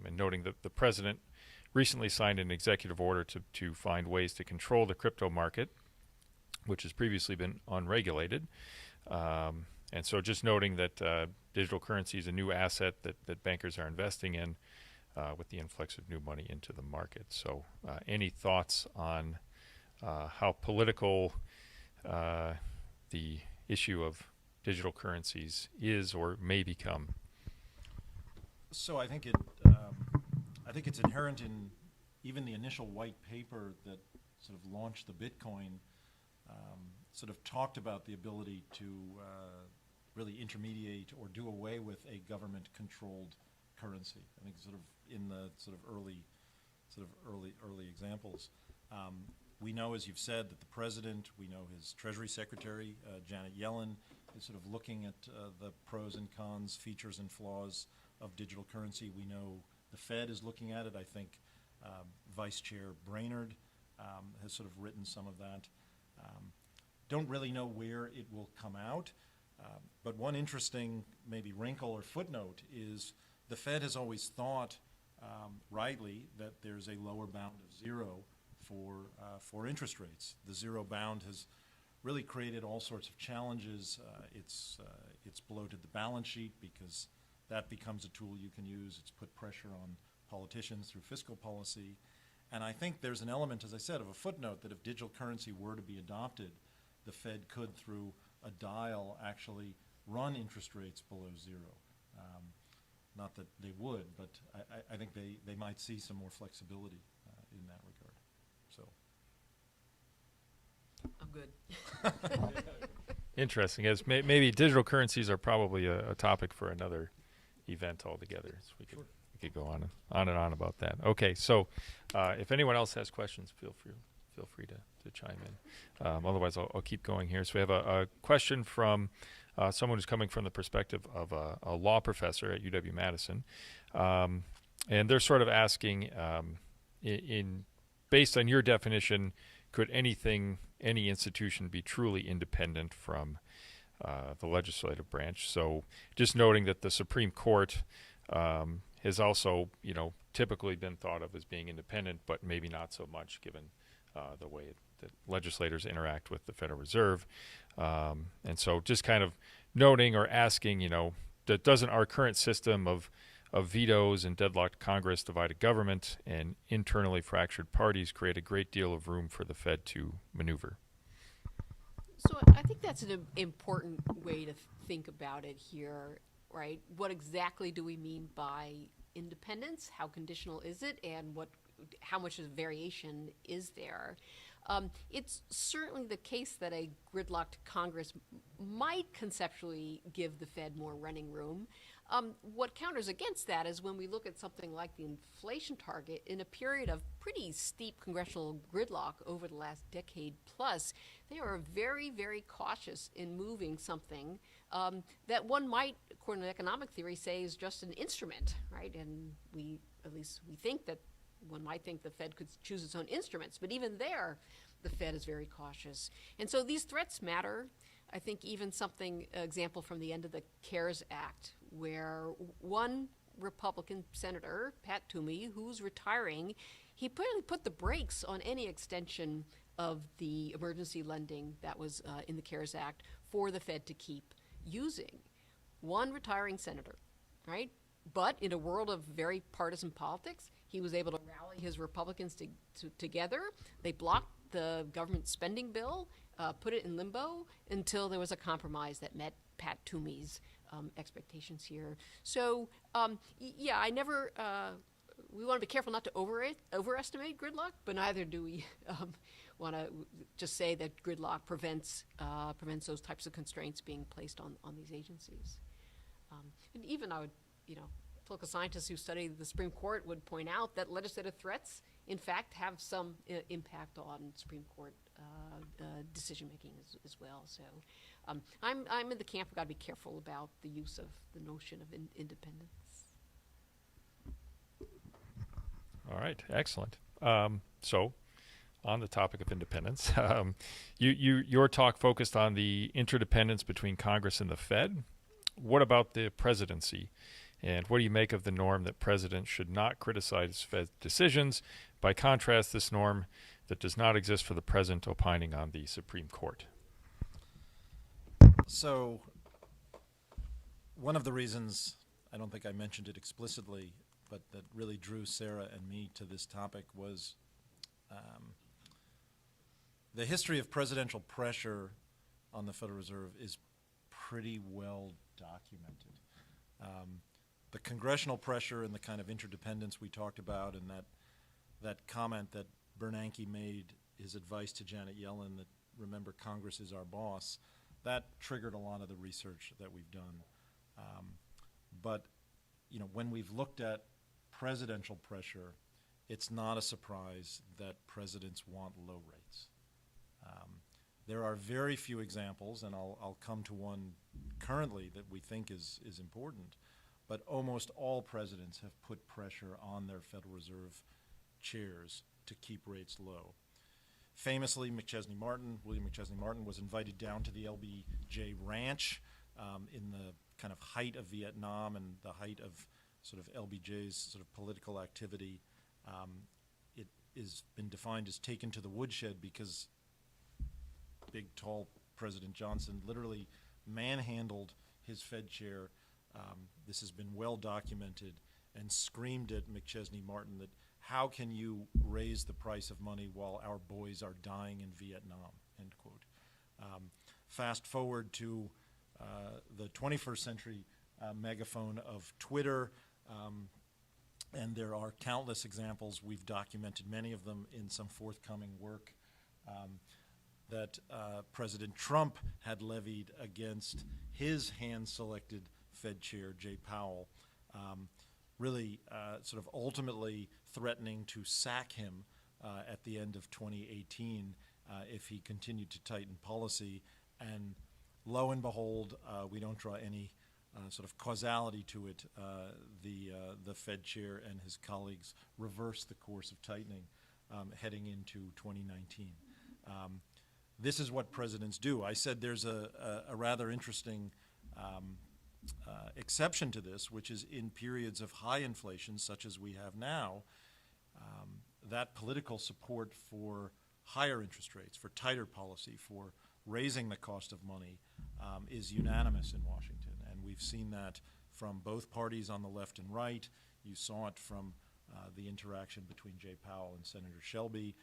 And noting that the president recently signed an executive order to find ways to control the crypto market, which has previously been unregulated. And so just noting that digital currency is a new asset that bankers are investing in with the influx of new money into the market. So any thoughts on how political the issue of digital currencies is or may become? So I think it's inherent in even the initial white paper that sort of launched the Bitcoin, sort of talked about the ability to really intermediate or do away with a government-controlled currency. I think sort of in the early examples. We know, as you've said, that the president, we know his Treasury Secretary, Janet Yellen, is sort of looking at the pros and cons, features and flaws of digital currency. We know the Fed is looking at it. I think Vice Chair Brainerd has sort of written some of that. Don't really know where it will come out, but one interesting maybe wrinkle or footnote is the Fed has always thought, rightly, that there's a lower bound of zero for interest rates. The zero bound has really created all sorts of challenges. It's bloated the balance sheet because that becomes a tool you can use. It's put pressure on politicians through fiscal policy. And I think there's an element, as I said, of a footnote that if digital currency were to be adopted, the Fed could, through a dial, actually run interest rates below zero. Not that they would, but I think they might see some more flexibility in that regard. So. I'm good. Interesting. As maybe digital currencies are probably a topic for another event altogether. So we could go on and on about that. Okay, so if anyone else has questions, feel free to chime in. Otherwise, I'll keep going here. So we have a question from someone who's coming from the perspective of a law professor at UW-Madison, and they're sort of asking, based on your definition, could any institution be truly independent from the legislative branch? So just noting that the Supreme Court has also, typically been thought of as being independent, but maybe not so much given the way that legislators interact with the Federal Reserve. And so just kind of noting or asking, that doesn't our current system of vetoes and deadlocked Congress, divided government, and internally fractured parties create a great deal of room for the Fed to maneuver? So I think that's an important way to think about it here, right? What exactly do we mean by independence? How conditional is it? And how much of variation is there? It's certainly the case that a gridlocked Congress might conceptually give the Fed more running room. What counters against that is when we look at something like the inflation target in a period of pretty steep congressional gridlock over the last decade plus, they are very, very cautious in moving something that one might, according to economic theory, say is just an instrument, right? And we think that one might think the Fed could choose its own instruments, but even there, the Fed is very cautious. And so these threats matter. I think even example from the end of the CARES Act, where one Republican senator, Pat Toomey, who's retiring, he put the brakes on any extension of the emergency lending that was in the CARES Act for the Fed to keep using. One retiring senator, right? But in a world of very partisan politics, he was able to rally his Republicans together. They blocked the government spending bill, put it in limbo until there was a compromise that met Pat Toomey's expectations here. So, I never. We want to be careful not to overestimate gridlock, but neither do we want to just say that gridlock prevents those types of constraints being placed on these agencies. And even I would, political scientists who study the Supreme Court would point out that legislative threats, in fact, have some impact on Supreme Court decision making as well. So I'm in the camp we've got to be careful about the use of the notion of independence. All right, excellent. So on the topic of independence, your talk focused on the interdependence between Congress and the Fed. What about the presidency? And what do you make of the norm that presidents should not criticize Fed decisions? By contrast, this norm that does not exist for the president opining on the Supreme Court. So one of the reasons, I don't think I mentioned it explicitly, but that really drew Sarah and me to this topic was the history of presidential pressure on the Federal Reserve is pretty well documented. The congressional pressure and the kind of interdependence we talked about, and that comment that Bernanke made, his advice to Janet Yellen that, remember, Congress is our boss, that triggered a lot of the research that we've done. But when we've looked at presidential pressure, it's not a surprise that presidents want low rates. There are very few examples, and I'll come to one currently that we think is important, but almost all presidents have put pressure on their Federal Reserve chairs to keep rates low. Famously, William McChesney Martin was invited down to the LBJ ranch in the kind of height of Vietnam and the height of sort of LBJ's sort of political activity. It has been defined as taken to the woodshed because big, tall President Johnson literally manhandled his Fed chair. This has been well documented, and screamed at McChesney Martin that how can you raise the price of money while our boys are dying in Vietnam, end quote. Fast forward to the 21st century megaphone of Twitter, and there are countless examples. We've documented many of them in some forthcoming work that President Trump had levied against his hand-selected Fed chair, Jay Powell, really sort of ultimately threatening to sack him at the end of 2018 if he continued to tighten policy. And lo and behold, we don't draw any sort of causality to it. The Fed chair and his colleagues reversed the course of tightening heading into 2019. This is what presidents do. I said there's a rather interesting exception to this, which is in periods of high inflation, such as we have now, that political support for higher interest rates, for tighter policy, for raising the cost of money is unanimous in Washington. And we've seen that from both parties on the left and right. You saw it from the interaction between Jay Powell and Senator Shelby,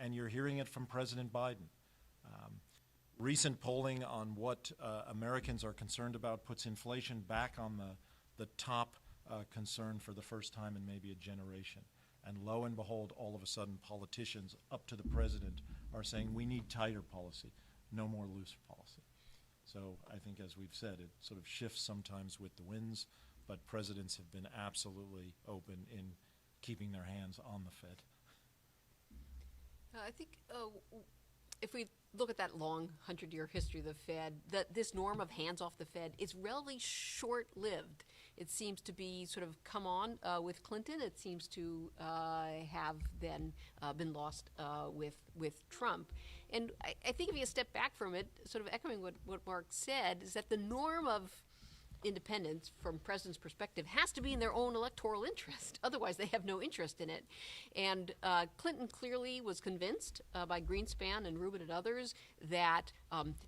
and you're hearing it from President Biden. Recent polling on what Americans are concerned about puts inflation back on the top concern for the first time in maybe a generation. And lo and behold, all of a sudden, politicians up to the president are saying we need tighter policy, no more loose policy. So I think, as we've said, it sort of shifts sometimes with the winds, but presidents have been absolutely open in keeping their hands on the Fed. I think if we look at that long 100-year history of the Fed, that this norm of hands off the Fed is relatively short-lived. It seems to be sort of come on with Clinton. It seems to have then been lost with Trump. And I think if you step back from it, sort of echoing what Mark said, is that the norm of independence from president's perspective has to be in their own electoral interest. Otherwise, they have no interest in it. And Clinton clearly was convinced by Greenspan and Rubin and others that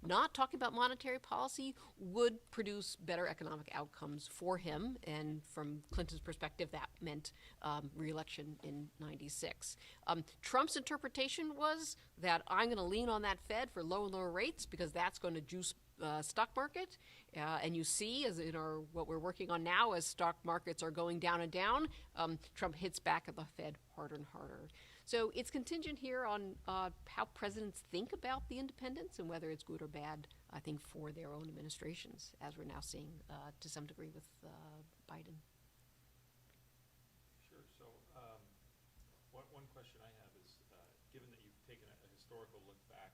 not talking about monetary policy would produce better economic outcomes for him. And from Clinton's perspective, that meant re-election in '96. Trump's interpretation was that I'm going to lean on that Fed for low and lower rates because that's going to juice stock market, and you see, as in what we're working on now, as stock markets are going down and down, Trump hits back at the Fed harder and harder. So it's contingent here on how presidents think about the independence and whether it's good or bad, I think, for their own administrations, as we're now seeing to some degree with Biden. Sure. So one question I have is, given that you've taken a historical look back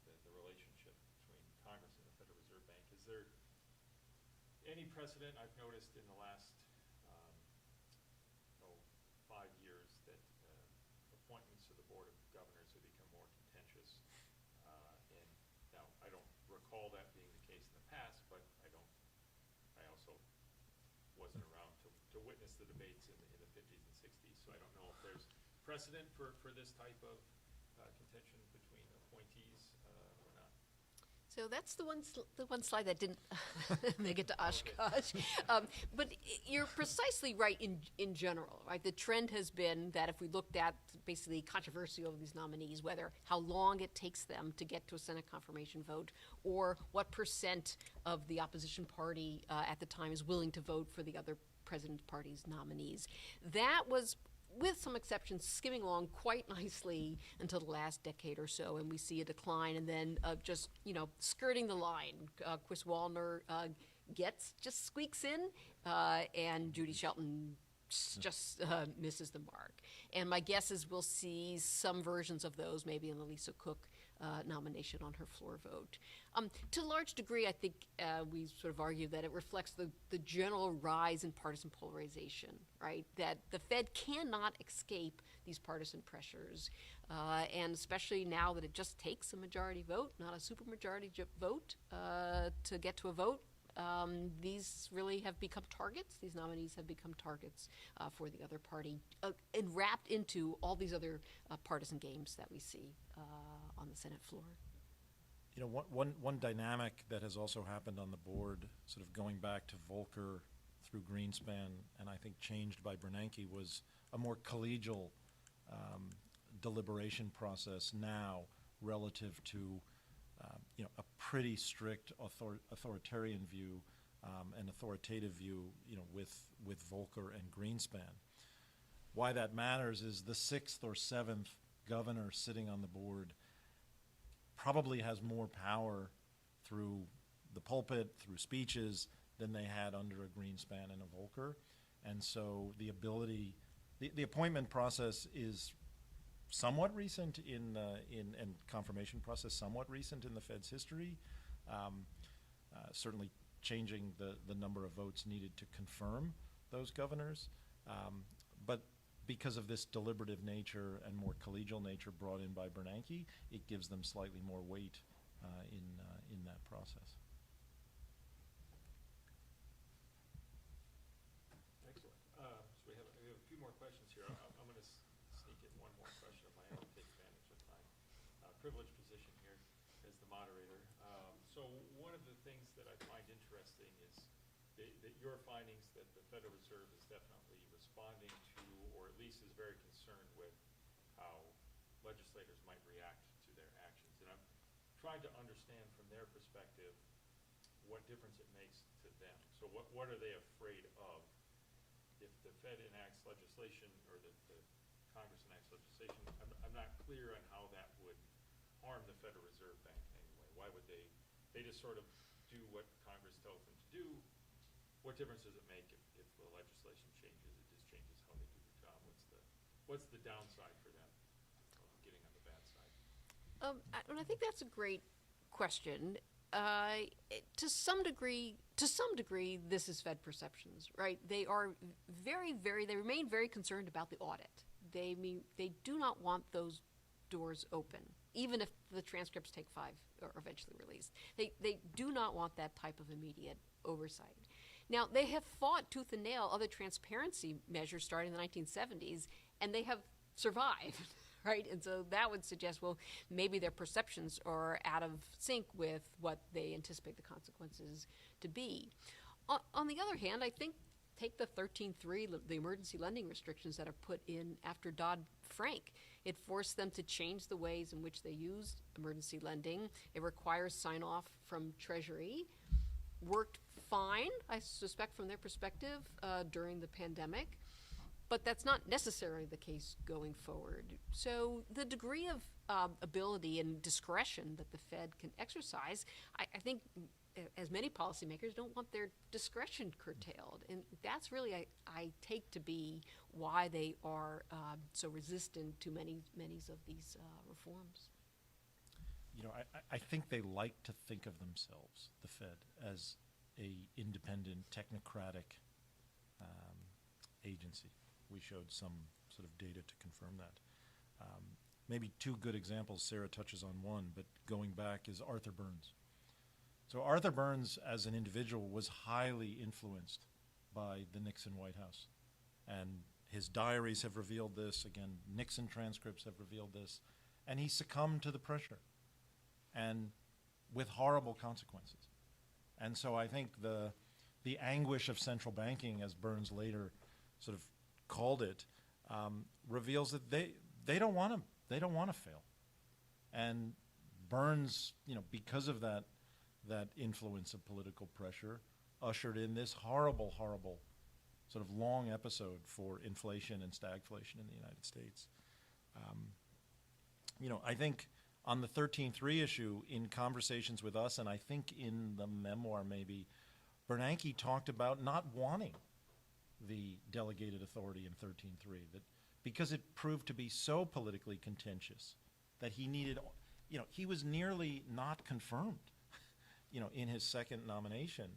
at the relationship between Congress and the Federal Reserve Bank, is there any precedent I've noticed in the last 5 years that appointments to the Board of Governors have become more contentious? And now, I don't recall that being the case in the past, but I also wasn't around to witness the debates in the 50s and 60s, so I don't know if there's precedent for this type of contention between appointees or not. So that's the one slide that didn't make it to Oshkosh. But you're precisely right in general, right? The trend has been that if we looked at basically controversy over these nominees, whether how long it takes them to get to a Senate confirmation vote, or what percent of the opposition party at the time is willing to vote for the other president party's nominees, that was, with some exceptions, skimming along quite nicely until the last decade or so, and we see a decline, and then just skirting the line. Chris Wallner just squeaks in, and Judy Shelton just misses the mark. And my guess is we'll see some versions of those, maybe in the Lisa Cook nomination on her floor vote. To a large degree, I think we sort of argue that it reflects the general rise in partisan polarization, right? That the Fed cannot escape these partisan pressures, and especially now that it just takes a majority vote, not a supermajority vote, to get to a vote. These really have become targets. These nominees have become targets for the other party, and wrapped into all these other partisan games that we see on the Senate floor. You know, one dynamic that has also happened on the board, sort of going back to Volcker through Greenspan, and I think changed by Bernanke, was a more collegial deliberation process now relative to you know, a pretty strict authoritarian view and authoritative view, you know, with Volcker and Greenspan. Why that matters is the 6th or 7th governor sitting on the board probably has more power through the pulpit, through speeches, than they had under a Greenspan and a Volcker. And so the ability, the appointment process is somewhat recent and confirmation process somewhat recent in the Fed's history, certainly changing the number of votes needed to confirm those governors. But because of this deliberative nature and more collegial nature brought in by Bernanke, it gives them slightly more weight in that process. Excellent. So we have a few more questions here. I'm going to sneak in one more question of my own, take advantage of my privileged position here as the moderator. So one of the things that I find interesting is that your findings that the Federal Reserve is definitely responding to, or at least is very concerned with, how legislators might react to their actions. And I'm trying to understand from their perspective what difference it makes to them. So what are they afraid of if the Fed enacts legislation, or the Congress enacts legislation? I'm not clear on how that would harm the Federal Reserve Bank anyway. Why would they just sort of do what Congress tells them to do? What difference does it make if the legislation changes? It just changes how they do the job. What's the downside for them of getting on the bad side? And I think that's a great question. To some degree, this is Fed perceptions, right? They are they remain very concerned about the audit. They do not want those doors open, even if the transcripts take 5 or eventually released. They do not want that type of immediate oversight. Now, they have fought tooth and nail other transparency measures starting in the 1970s, and they have survived, right? And so that would suggest, well, maybe their perceptions are out of sync with what they anticipate the consequences to be. On the other hand, I think take the 13.3, the emergency lending restrictions that are put in after Dodd-Frank. It forced them to change the ways in which they use emergency lending. It requires sign-off from Treasury. Worked fine, I suspect, from their perspective during the pandemic, but that's not necessarily the case going forward. So the degree of ability and discretion that the Fed can exercise, I think, as many policymakers don't want their discretion curtailed, and that's really I take to be why they are so resistant to many of these reforms. You know, I think they like to think of themselves, the Fed, as a independent, technocratic agency. We showed some sort of data to confirm that. Maybe 2 good examples, Sarah touches on one, but going back is Arthur Burns. So Arthur Burns, as an individual, was highly influenced by the Nixon White House. And his diaries have revealed this. Again, Nixon transcripts have revealed this. And he succumbed to the pressure, and with horrible consequences. And so I think the anguish of central banking, as Burns later sort of called it, reveals that they don't want to fail. And Burns, you know, because of that influence of political pressure, ushered in this horrible sort of long episode for inflation and stagflation in the United States. You know, I think on the 13.3 issue, in conversations with us, and I think in the memoir maybe, Bernanke talked about not wanting the delegated authority in 13.3, that because it proved to be so politically contentious that he needed, you know, he was nearly not confirmed, you know, in his second nomination,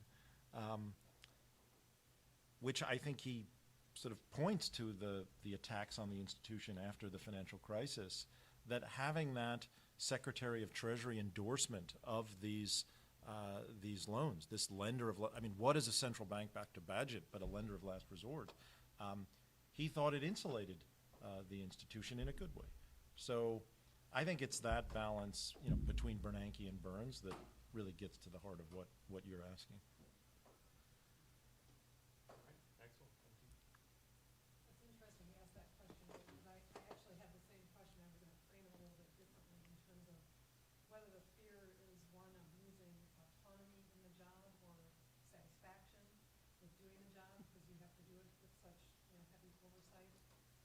which I think he sort of points to the attacks on the institution after the financial crisis, that having that Secretary of Treasury endorsement of these loans, this lender of, I mean, what is a central bank backed to budget but a lender of last resort? He thought it insulated the institution in a good way. So I think it's that balance, between Bernanke and Burns that really gets to the heart of what you're asking. Excellent. Thank you. It's interesting you asked that question because I actually had the same question. I was going to frame it a little bit differently in terms of whether the fear is one of losing autonomy in the job or satisfaction with doing the job because you have to do it with such heavy oversight.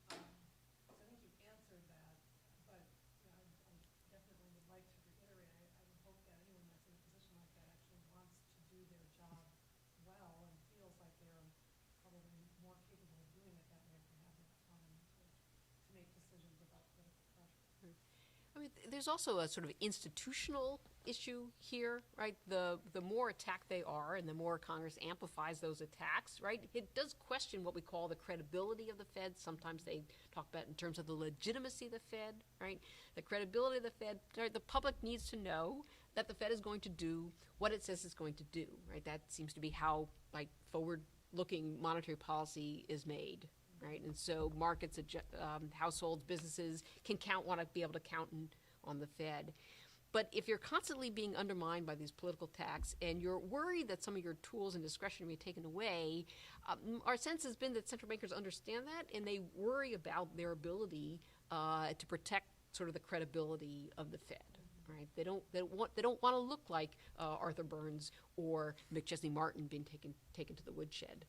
So I think you answered that, but I definitely would like to reiterate. I would hope that anyone that's in a position like that actually wants to do their job well and feels like they're probably more capable of doing it that way if they have the autonomy to make decisions without political pressure. I mean, there's also a sort of institutional issue here, right? The more attacked they are and the more Congress amplifies those attacks, right? It does question what we call the credibility of the Fed. Sometimes they talk about it in terms of the legitimacy of the Fed, right? The credibility of the Fed, right? The public needs to know that the Fed is going to do what it says it's going to do, right? That seems to be how, forward-looking monetary policy is made, right? And so markets, households, businesses want to be able to count on the Fed. But if you're constantly being undermined by these political attacks and you're worried that some of your tools and discretion will be taken away, our sense has been that central bankers understand that and they worry about their ability to protect sort of the credibility of the Fed. Right? They don't want to look like Arthur Burns or McChesney Martin being taken to the woodshed.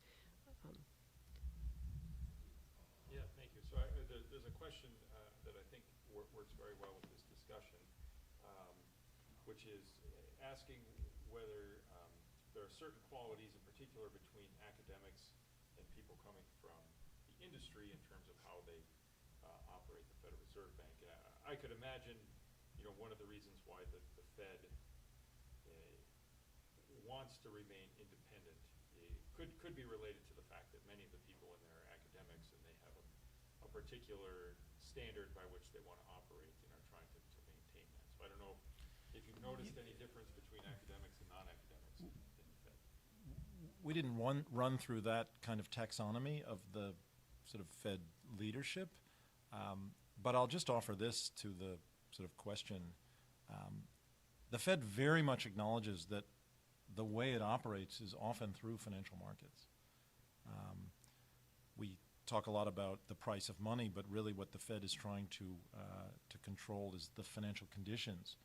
Yeah, thank you. So there's a question that I think works very well with this discussion, which is asking whether there are certain qualities in particular between academics and people coming from the industry in terms of how they operate the Federal Reserve Bank. I could imagine, one of the reasons why the Fed wants to remain independent could be related to the fact that many of the people in there are academics and they have a particular standard by which they want to operate and are trying to maintain that. So I don't know if you've noticed any difference between academics and non-academics in the Fed. We didn't run through that kind of taxonomy of the sort of Fed leadership, but I'll just offer this to the sort of question. The Fed very much acknowledges that the way it operates is often through financial markets. We talk a lot about the price of money, but really what the Fed is trying to control is the financial conditions,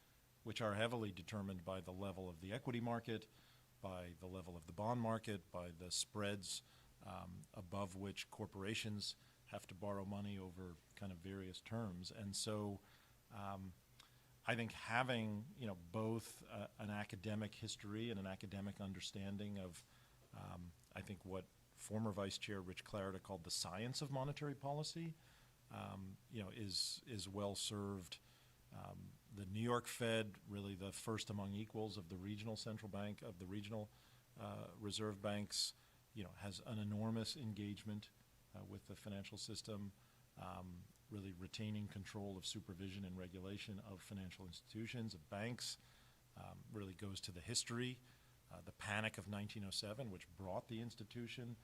which are heavily determined by the level of the equity market, by the level of the bond market, by the spreads above which corporations have to borrow money over kind of various terms. And so I think having both an academic history and an academic understanding of I think what former Vice Chair Rich Clarida called the science of monetary policy is well served. The New York Fed, really the first among equals of the regional central bank, of the regional reserve banks, has an enormous engagement with the financial system, really retaining control of supervision and regulation of financial institutions, of banks, really goes to the history. The panic of 1907, which brought the institution,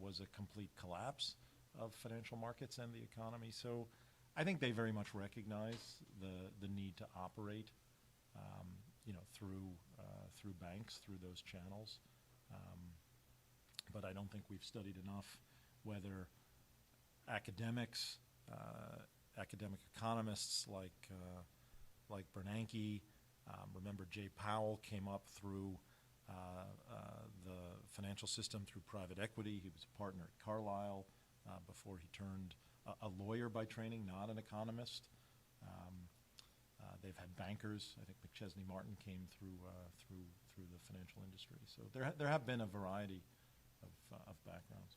was a complete collapse of financial markets and the economy. So I think they very much recognize the need to operate, through banks, through those channels. But I don't think we've studied enough whether academics, academic economists like Bernanke, remember Jay Powell came up through the financial system through private equity. He was a partner at Carlyle before he turned a lawyer by training, not an economist. They've had bankers. I think McChesney Martin came through the financial industry. So there have been a variety of backgrounds.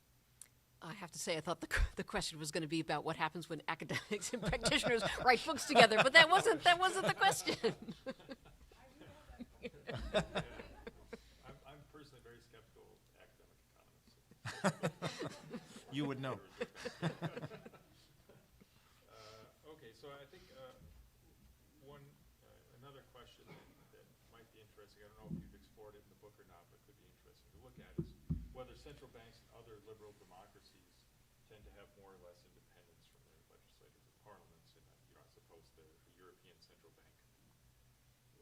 I have to say, I thought the question was going to be about what happens when academics and practitioners write books together, but that wasn't the question. I'm personally very skeptical of academic economists. You would know. Okay, so I think another question that might be interesting, I don't know if you've explored it in the book or not, but could be interesting to look at, is whether central banks and other liberal democracies tend to have more or less independence from their legislatures and parliaments. And I suppose host a European Central Bank.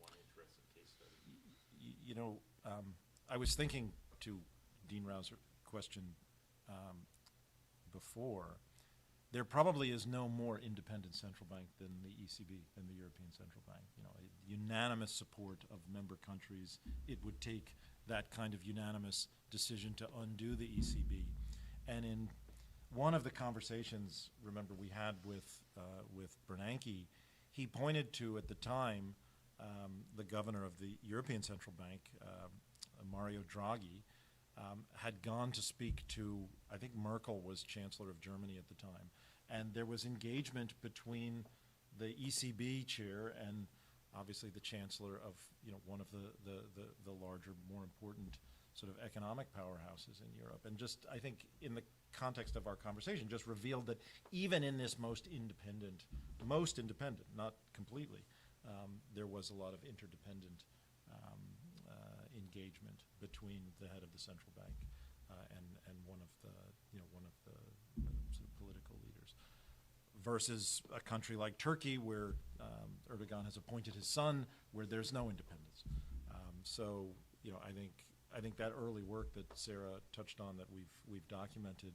One interesting case study. I was thinking to Dean Rao's question before, there probably is no more independent central bank than the ECB, than the European Central Bank. Unanimous support of member countries. It would take that kind of unanimous decision to undo the ECB. And in one of the conversations, remember, we had with Bernanke, he pointed to, at the time, the governor of the European Central Bank, Mario Draghi, had gone to speak to, I think Merkel was Chancellor of Germany at the time, and there was engagement between the ECB chair and obviously the Chancellor of one of the larger, more important sort of economic powerhouses in Europe. And just, I think, in the context of our conversation, just revealed that even in this most independent, not completely, there was a lot of interdependent engagement between the head of the central bank and one of the sort of political leaders, versus a country like Turkey, where Erdogan has appointed his son, where there's no independence. So I think that early work that Sarah touched on, that we've documented,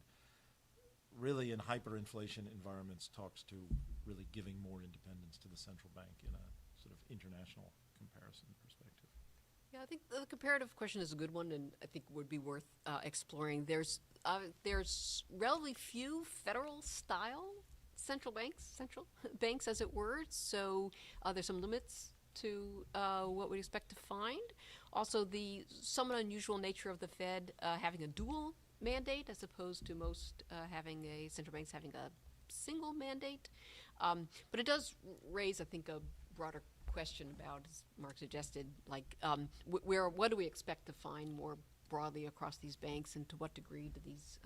really in hyperinflation environments talks to really giving more independence to the central bank in a sort of international comparison perspective. Yeah, I think the comparative question is a good one, and I think would be worth exploring. There's relatively few federal-style central banks, as it were. So there's some limits to what we'd expect to find. Also, the somewhat unusual nature of the Fed having a dual mandate, as opposed to most central banks having a single mandate. But it does raise, I think, a broader question about, as Mark suggested, like what do we expect to find more broadly across these banks, and to what degree do these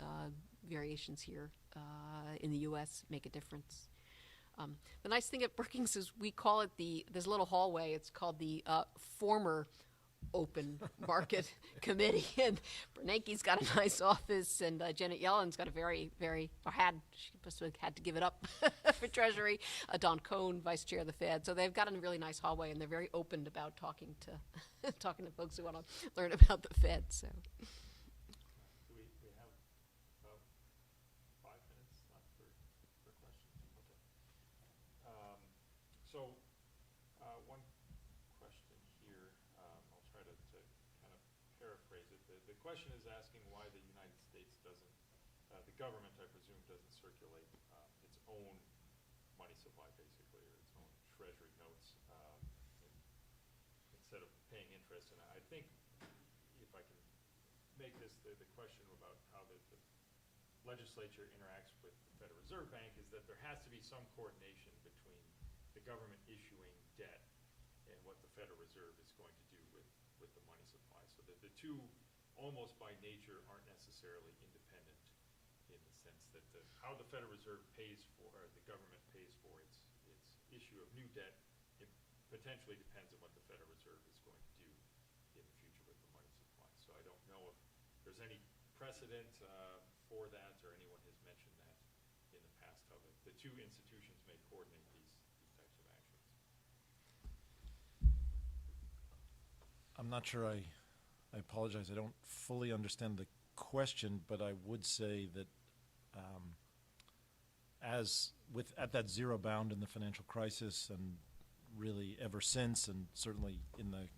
variations here in the U.S. make a difference? The nice thing at Brookings is we call it there's a little hallway, it's called the former Open Market Committee, and Bernanke's got a nice office, and Janet Yellen's got a she must have had to give it up for Treasury, Don Cohn, Vice Chair of the Fed. So they've got a really nice hallway, and they're very open about talking to folks who want to learn about the Fed. So. We have about 5 minutes left for questions. Okay. So one question here, I'll try to kind of paraphrase it. The question is asking why the United States doesn't, the government, I presume, doesn't circulate its own money supply, basically, or its own treasury notes instead of paying interest. And I think, if I can make this the question about how the legislature interacts with the Federal Reserve Bank, is that there has to be some coordination between the government issuing debt and what the Federal Reserve is going to do with the money supply. So that the two, almost by nature, aren't necessarily independent, in the sense that how the Federal Reserve pays for, or the government pays for its issue of new debt, it potentially depends on what the Federal Reserve is going to do in the future with the money supply. So I don't know if there's any precedent for that, or anyone has mentioned that in the past, how the two institutions may coordinate these types of actions. I'm not sure I apologize, I don't fully understand the question, but I would say that at that zero bound in the financial crisis, and really ever since, and certainly in the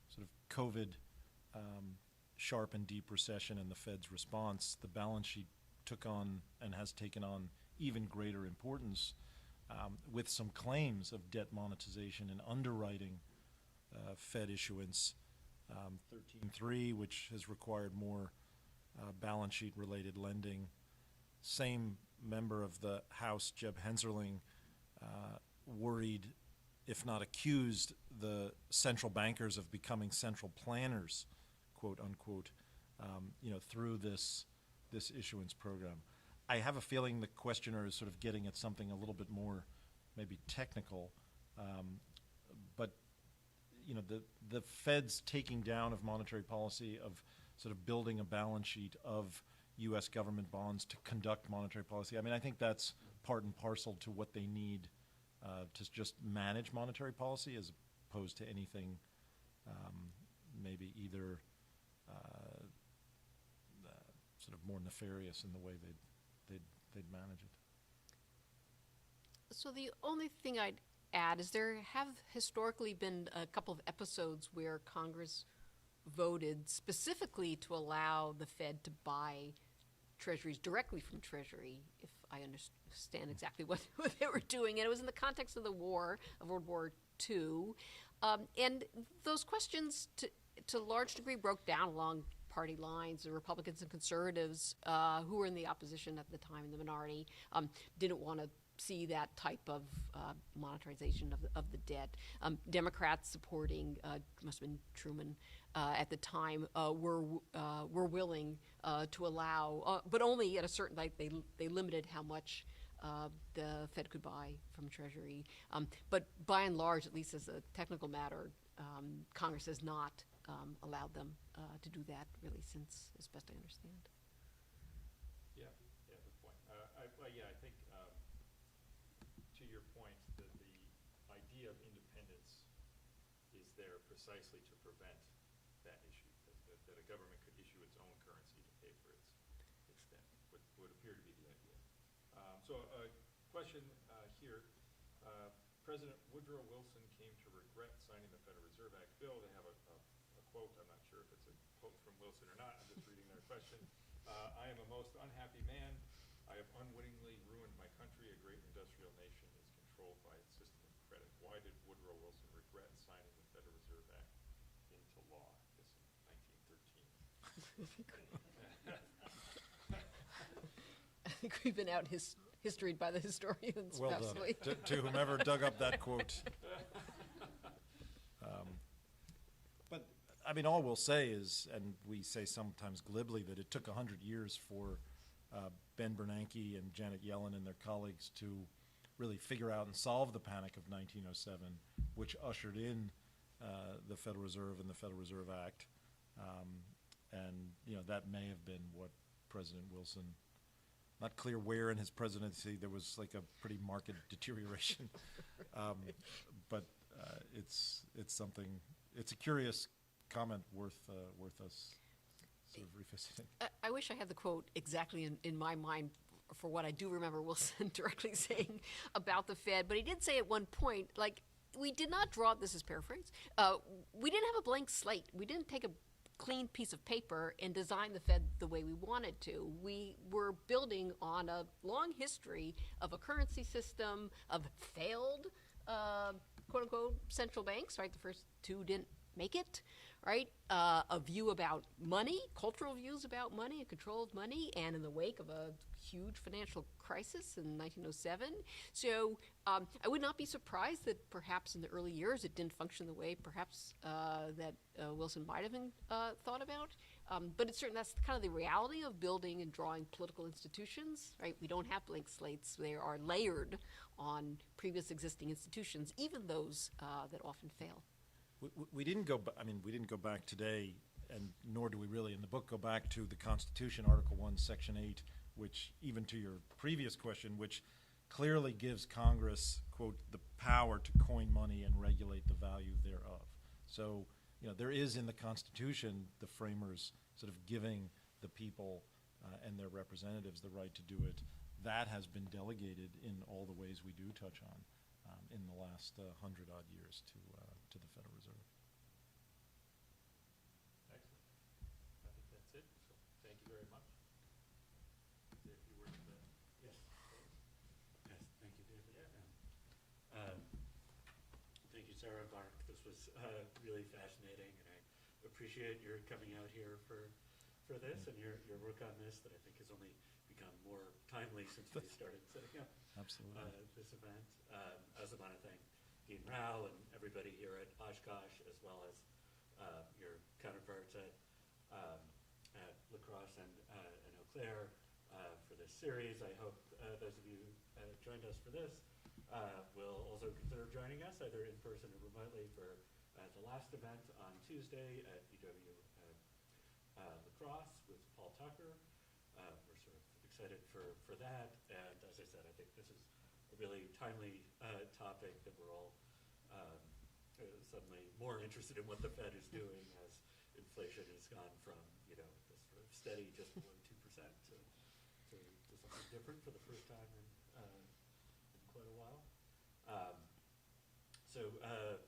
sort of COVID sharp and deep recession and the Fed's response, the balance sheet took on and has taken on even greater importance, with some claims of debt monetization and underwriting Fed issuance, 13.3, which has required more balance sheet related lending. Same member of the House, Jeb Hensarling, worried, if not accused, the central bankers of becoming central planners, quote unquote, through this issuance program. I have a feeling the questioner is sort of getting at something a little bit more maybe technical, but the Fed's taking down of monetary policy, of sort of building a balance sheet of U.S. government bonds to conduct monetary policy. I mean, I think that's part and parcel to what they need to just manage monetary policy as opposed to anything maybe either sort of more nefarious in the way they'd manage it. So the only thing I'd add is there have historically been a couple of episodes where Congress voted specifically to allow the Fed to buy treasuries directly from Treasury, if I understand exactly what they were doing. And it was in the context of the war, of World War II. And those questions, to a large degree, broke down along party lines. The Republicans and conservatives, who were in the opposition at the time, in the minority, didn't want to see that type of monetarization of the debt. Democrats supporting, must have been Truman at the time, were willing to allow, but only at a certain, like they limited how much the Fed could buy from Treasury. But by and large, at least as a technical matter, Congress has not allowed them to do that really since, as best I understand. Yeah, good point. I think to your point, that the idea of independence is there precisely to prevent that issue, that a government could issue its own currency to pay for its debt, would appear to be the idea. So a question here. President Woodrow Wilson came to regret signing the Federal Reserve Act bill. They have a quote. I'm not sure if it's a quote from Wilson or not. I'm just reading their question. I am a most unhappy man. I have unwittingly ruined my country. A great industrial nation is controlled by its system of credit. Why did Woodrow Wilson regret signing the Federal Reserve Act into law, this in 1913? I think we've been out historied by the historians. Well possibly. done to whomever dug up that quote. But I mean, all we'll say is, and we say sometimes glibly, that it took 100 years for Ben Bernanke and Janet Yellen and their colleagues to really figure out and solve the panic of 1907, which ushered in the Federal Reserve and the Federal Reserve Act. And that may have been what President Wilson, not clear where in his presidency there was like a pretty marked deterioration, but it's something. It's a curious comment worth us sort of revisiting. I wish I had the quote exactly in my mind for what I do remember Wilson directly saying about the Fed, but he did say at one point, like, we did not draw, this is paraphrase, we didn't have a blank slate. We didn't take a clean piece of paper and design the Fed the way we wanted to. We were building on a long history of a currency system, of failed, quote-unquote, central banks, right? The first two didn't make it, right? A view about money, cultural views about money, and control of money, and in the wake of a huge financial crisis in 1907. So I would not be surprised that perhaps in the early years it didn't function the way perhaps that Wilson might have thought about. But it's certain that's kind of the reality of building and drawing political institutions, right? We don't have blank slates. They are layered on previous existing institutions, even those that often fail. We didn't go. We didn't go back today, and nor do we really in the book go back to the Constitution, Article 1, Section 8, which, even to your previous question, which clearly gives Congress, quote, the power to coin money and regulate the value thereof. So, there is in the Constitution the framers sort of giving the people and their representatives the right to do it. That has been delegated in all the ways we do touch on in the last 100-odd years to the Federal Reserve. Excellent. I think that's it. So thank you very much. Say a few words to that. Yes. Yes, thank you, David. Yeah. Thank you, Sarah, Mark. This was really fascinating, and I appreciate your coming out here for this and your work on this that I think has only become more timely since we started setting up this event. I also want to thank Dean Rao and everybody here at Oshkosh, as well as your counterparts at La Crosse and Eau Claire for this series. I hope those of you who joined us for this will also consider joining us either in person or remotely for the last event on Tuesday at UW-La Crosse with Paul Tucker. We're sort of excited for that, and as I said, I think this is really timely topic that we're all suddenly more interested in what the Fed is doing as inflation has gone from, this sort of steady just below 2% to something different for the first time in quite a while. So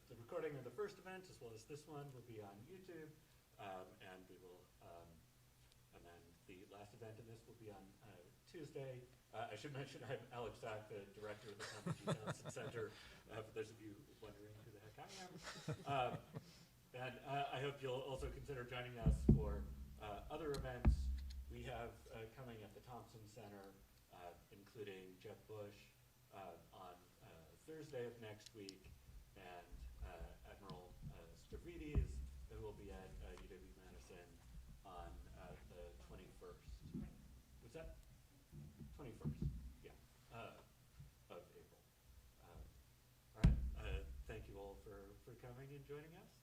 the recording of the first event, as well as this one, will be on YouTube, and we will, and then the last event in this will be on Tuesday. I should mention I'm Alex Dock, the director of the Thompson Center, for those of you wondering who the heck I am. And I hope you'll also consider joining us for other events we have coming at the Thompson Center, including Jeb Bush on Thursday of next week, and Admiral Stavridis, who will be at UW-Madison on the 21st. What's that? 21st, yeah, of April. All right, thank you all for coming and joining us.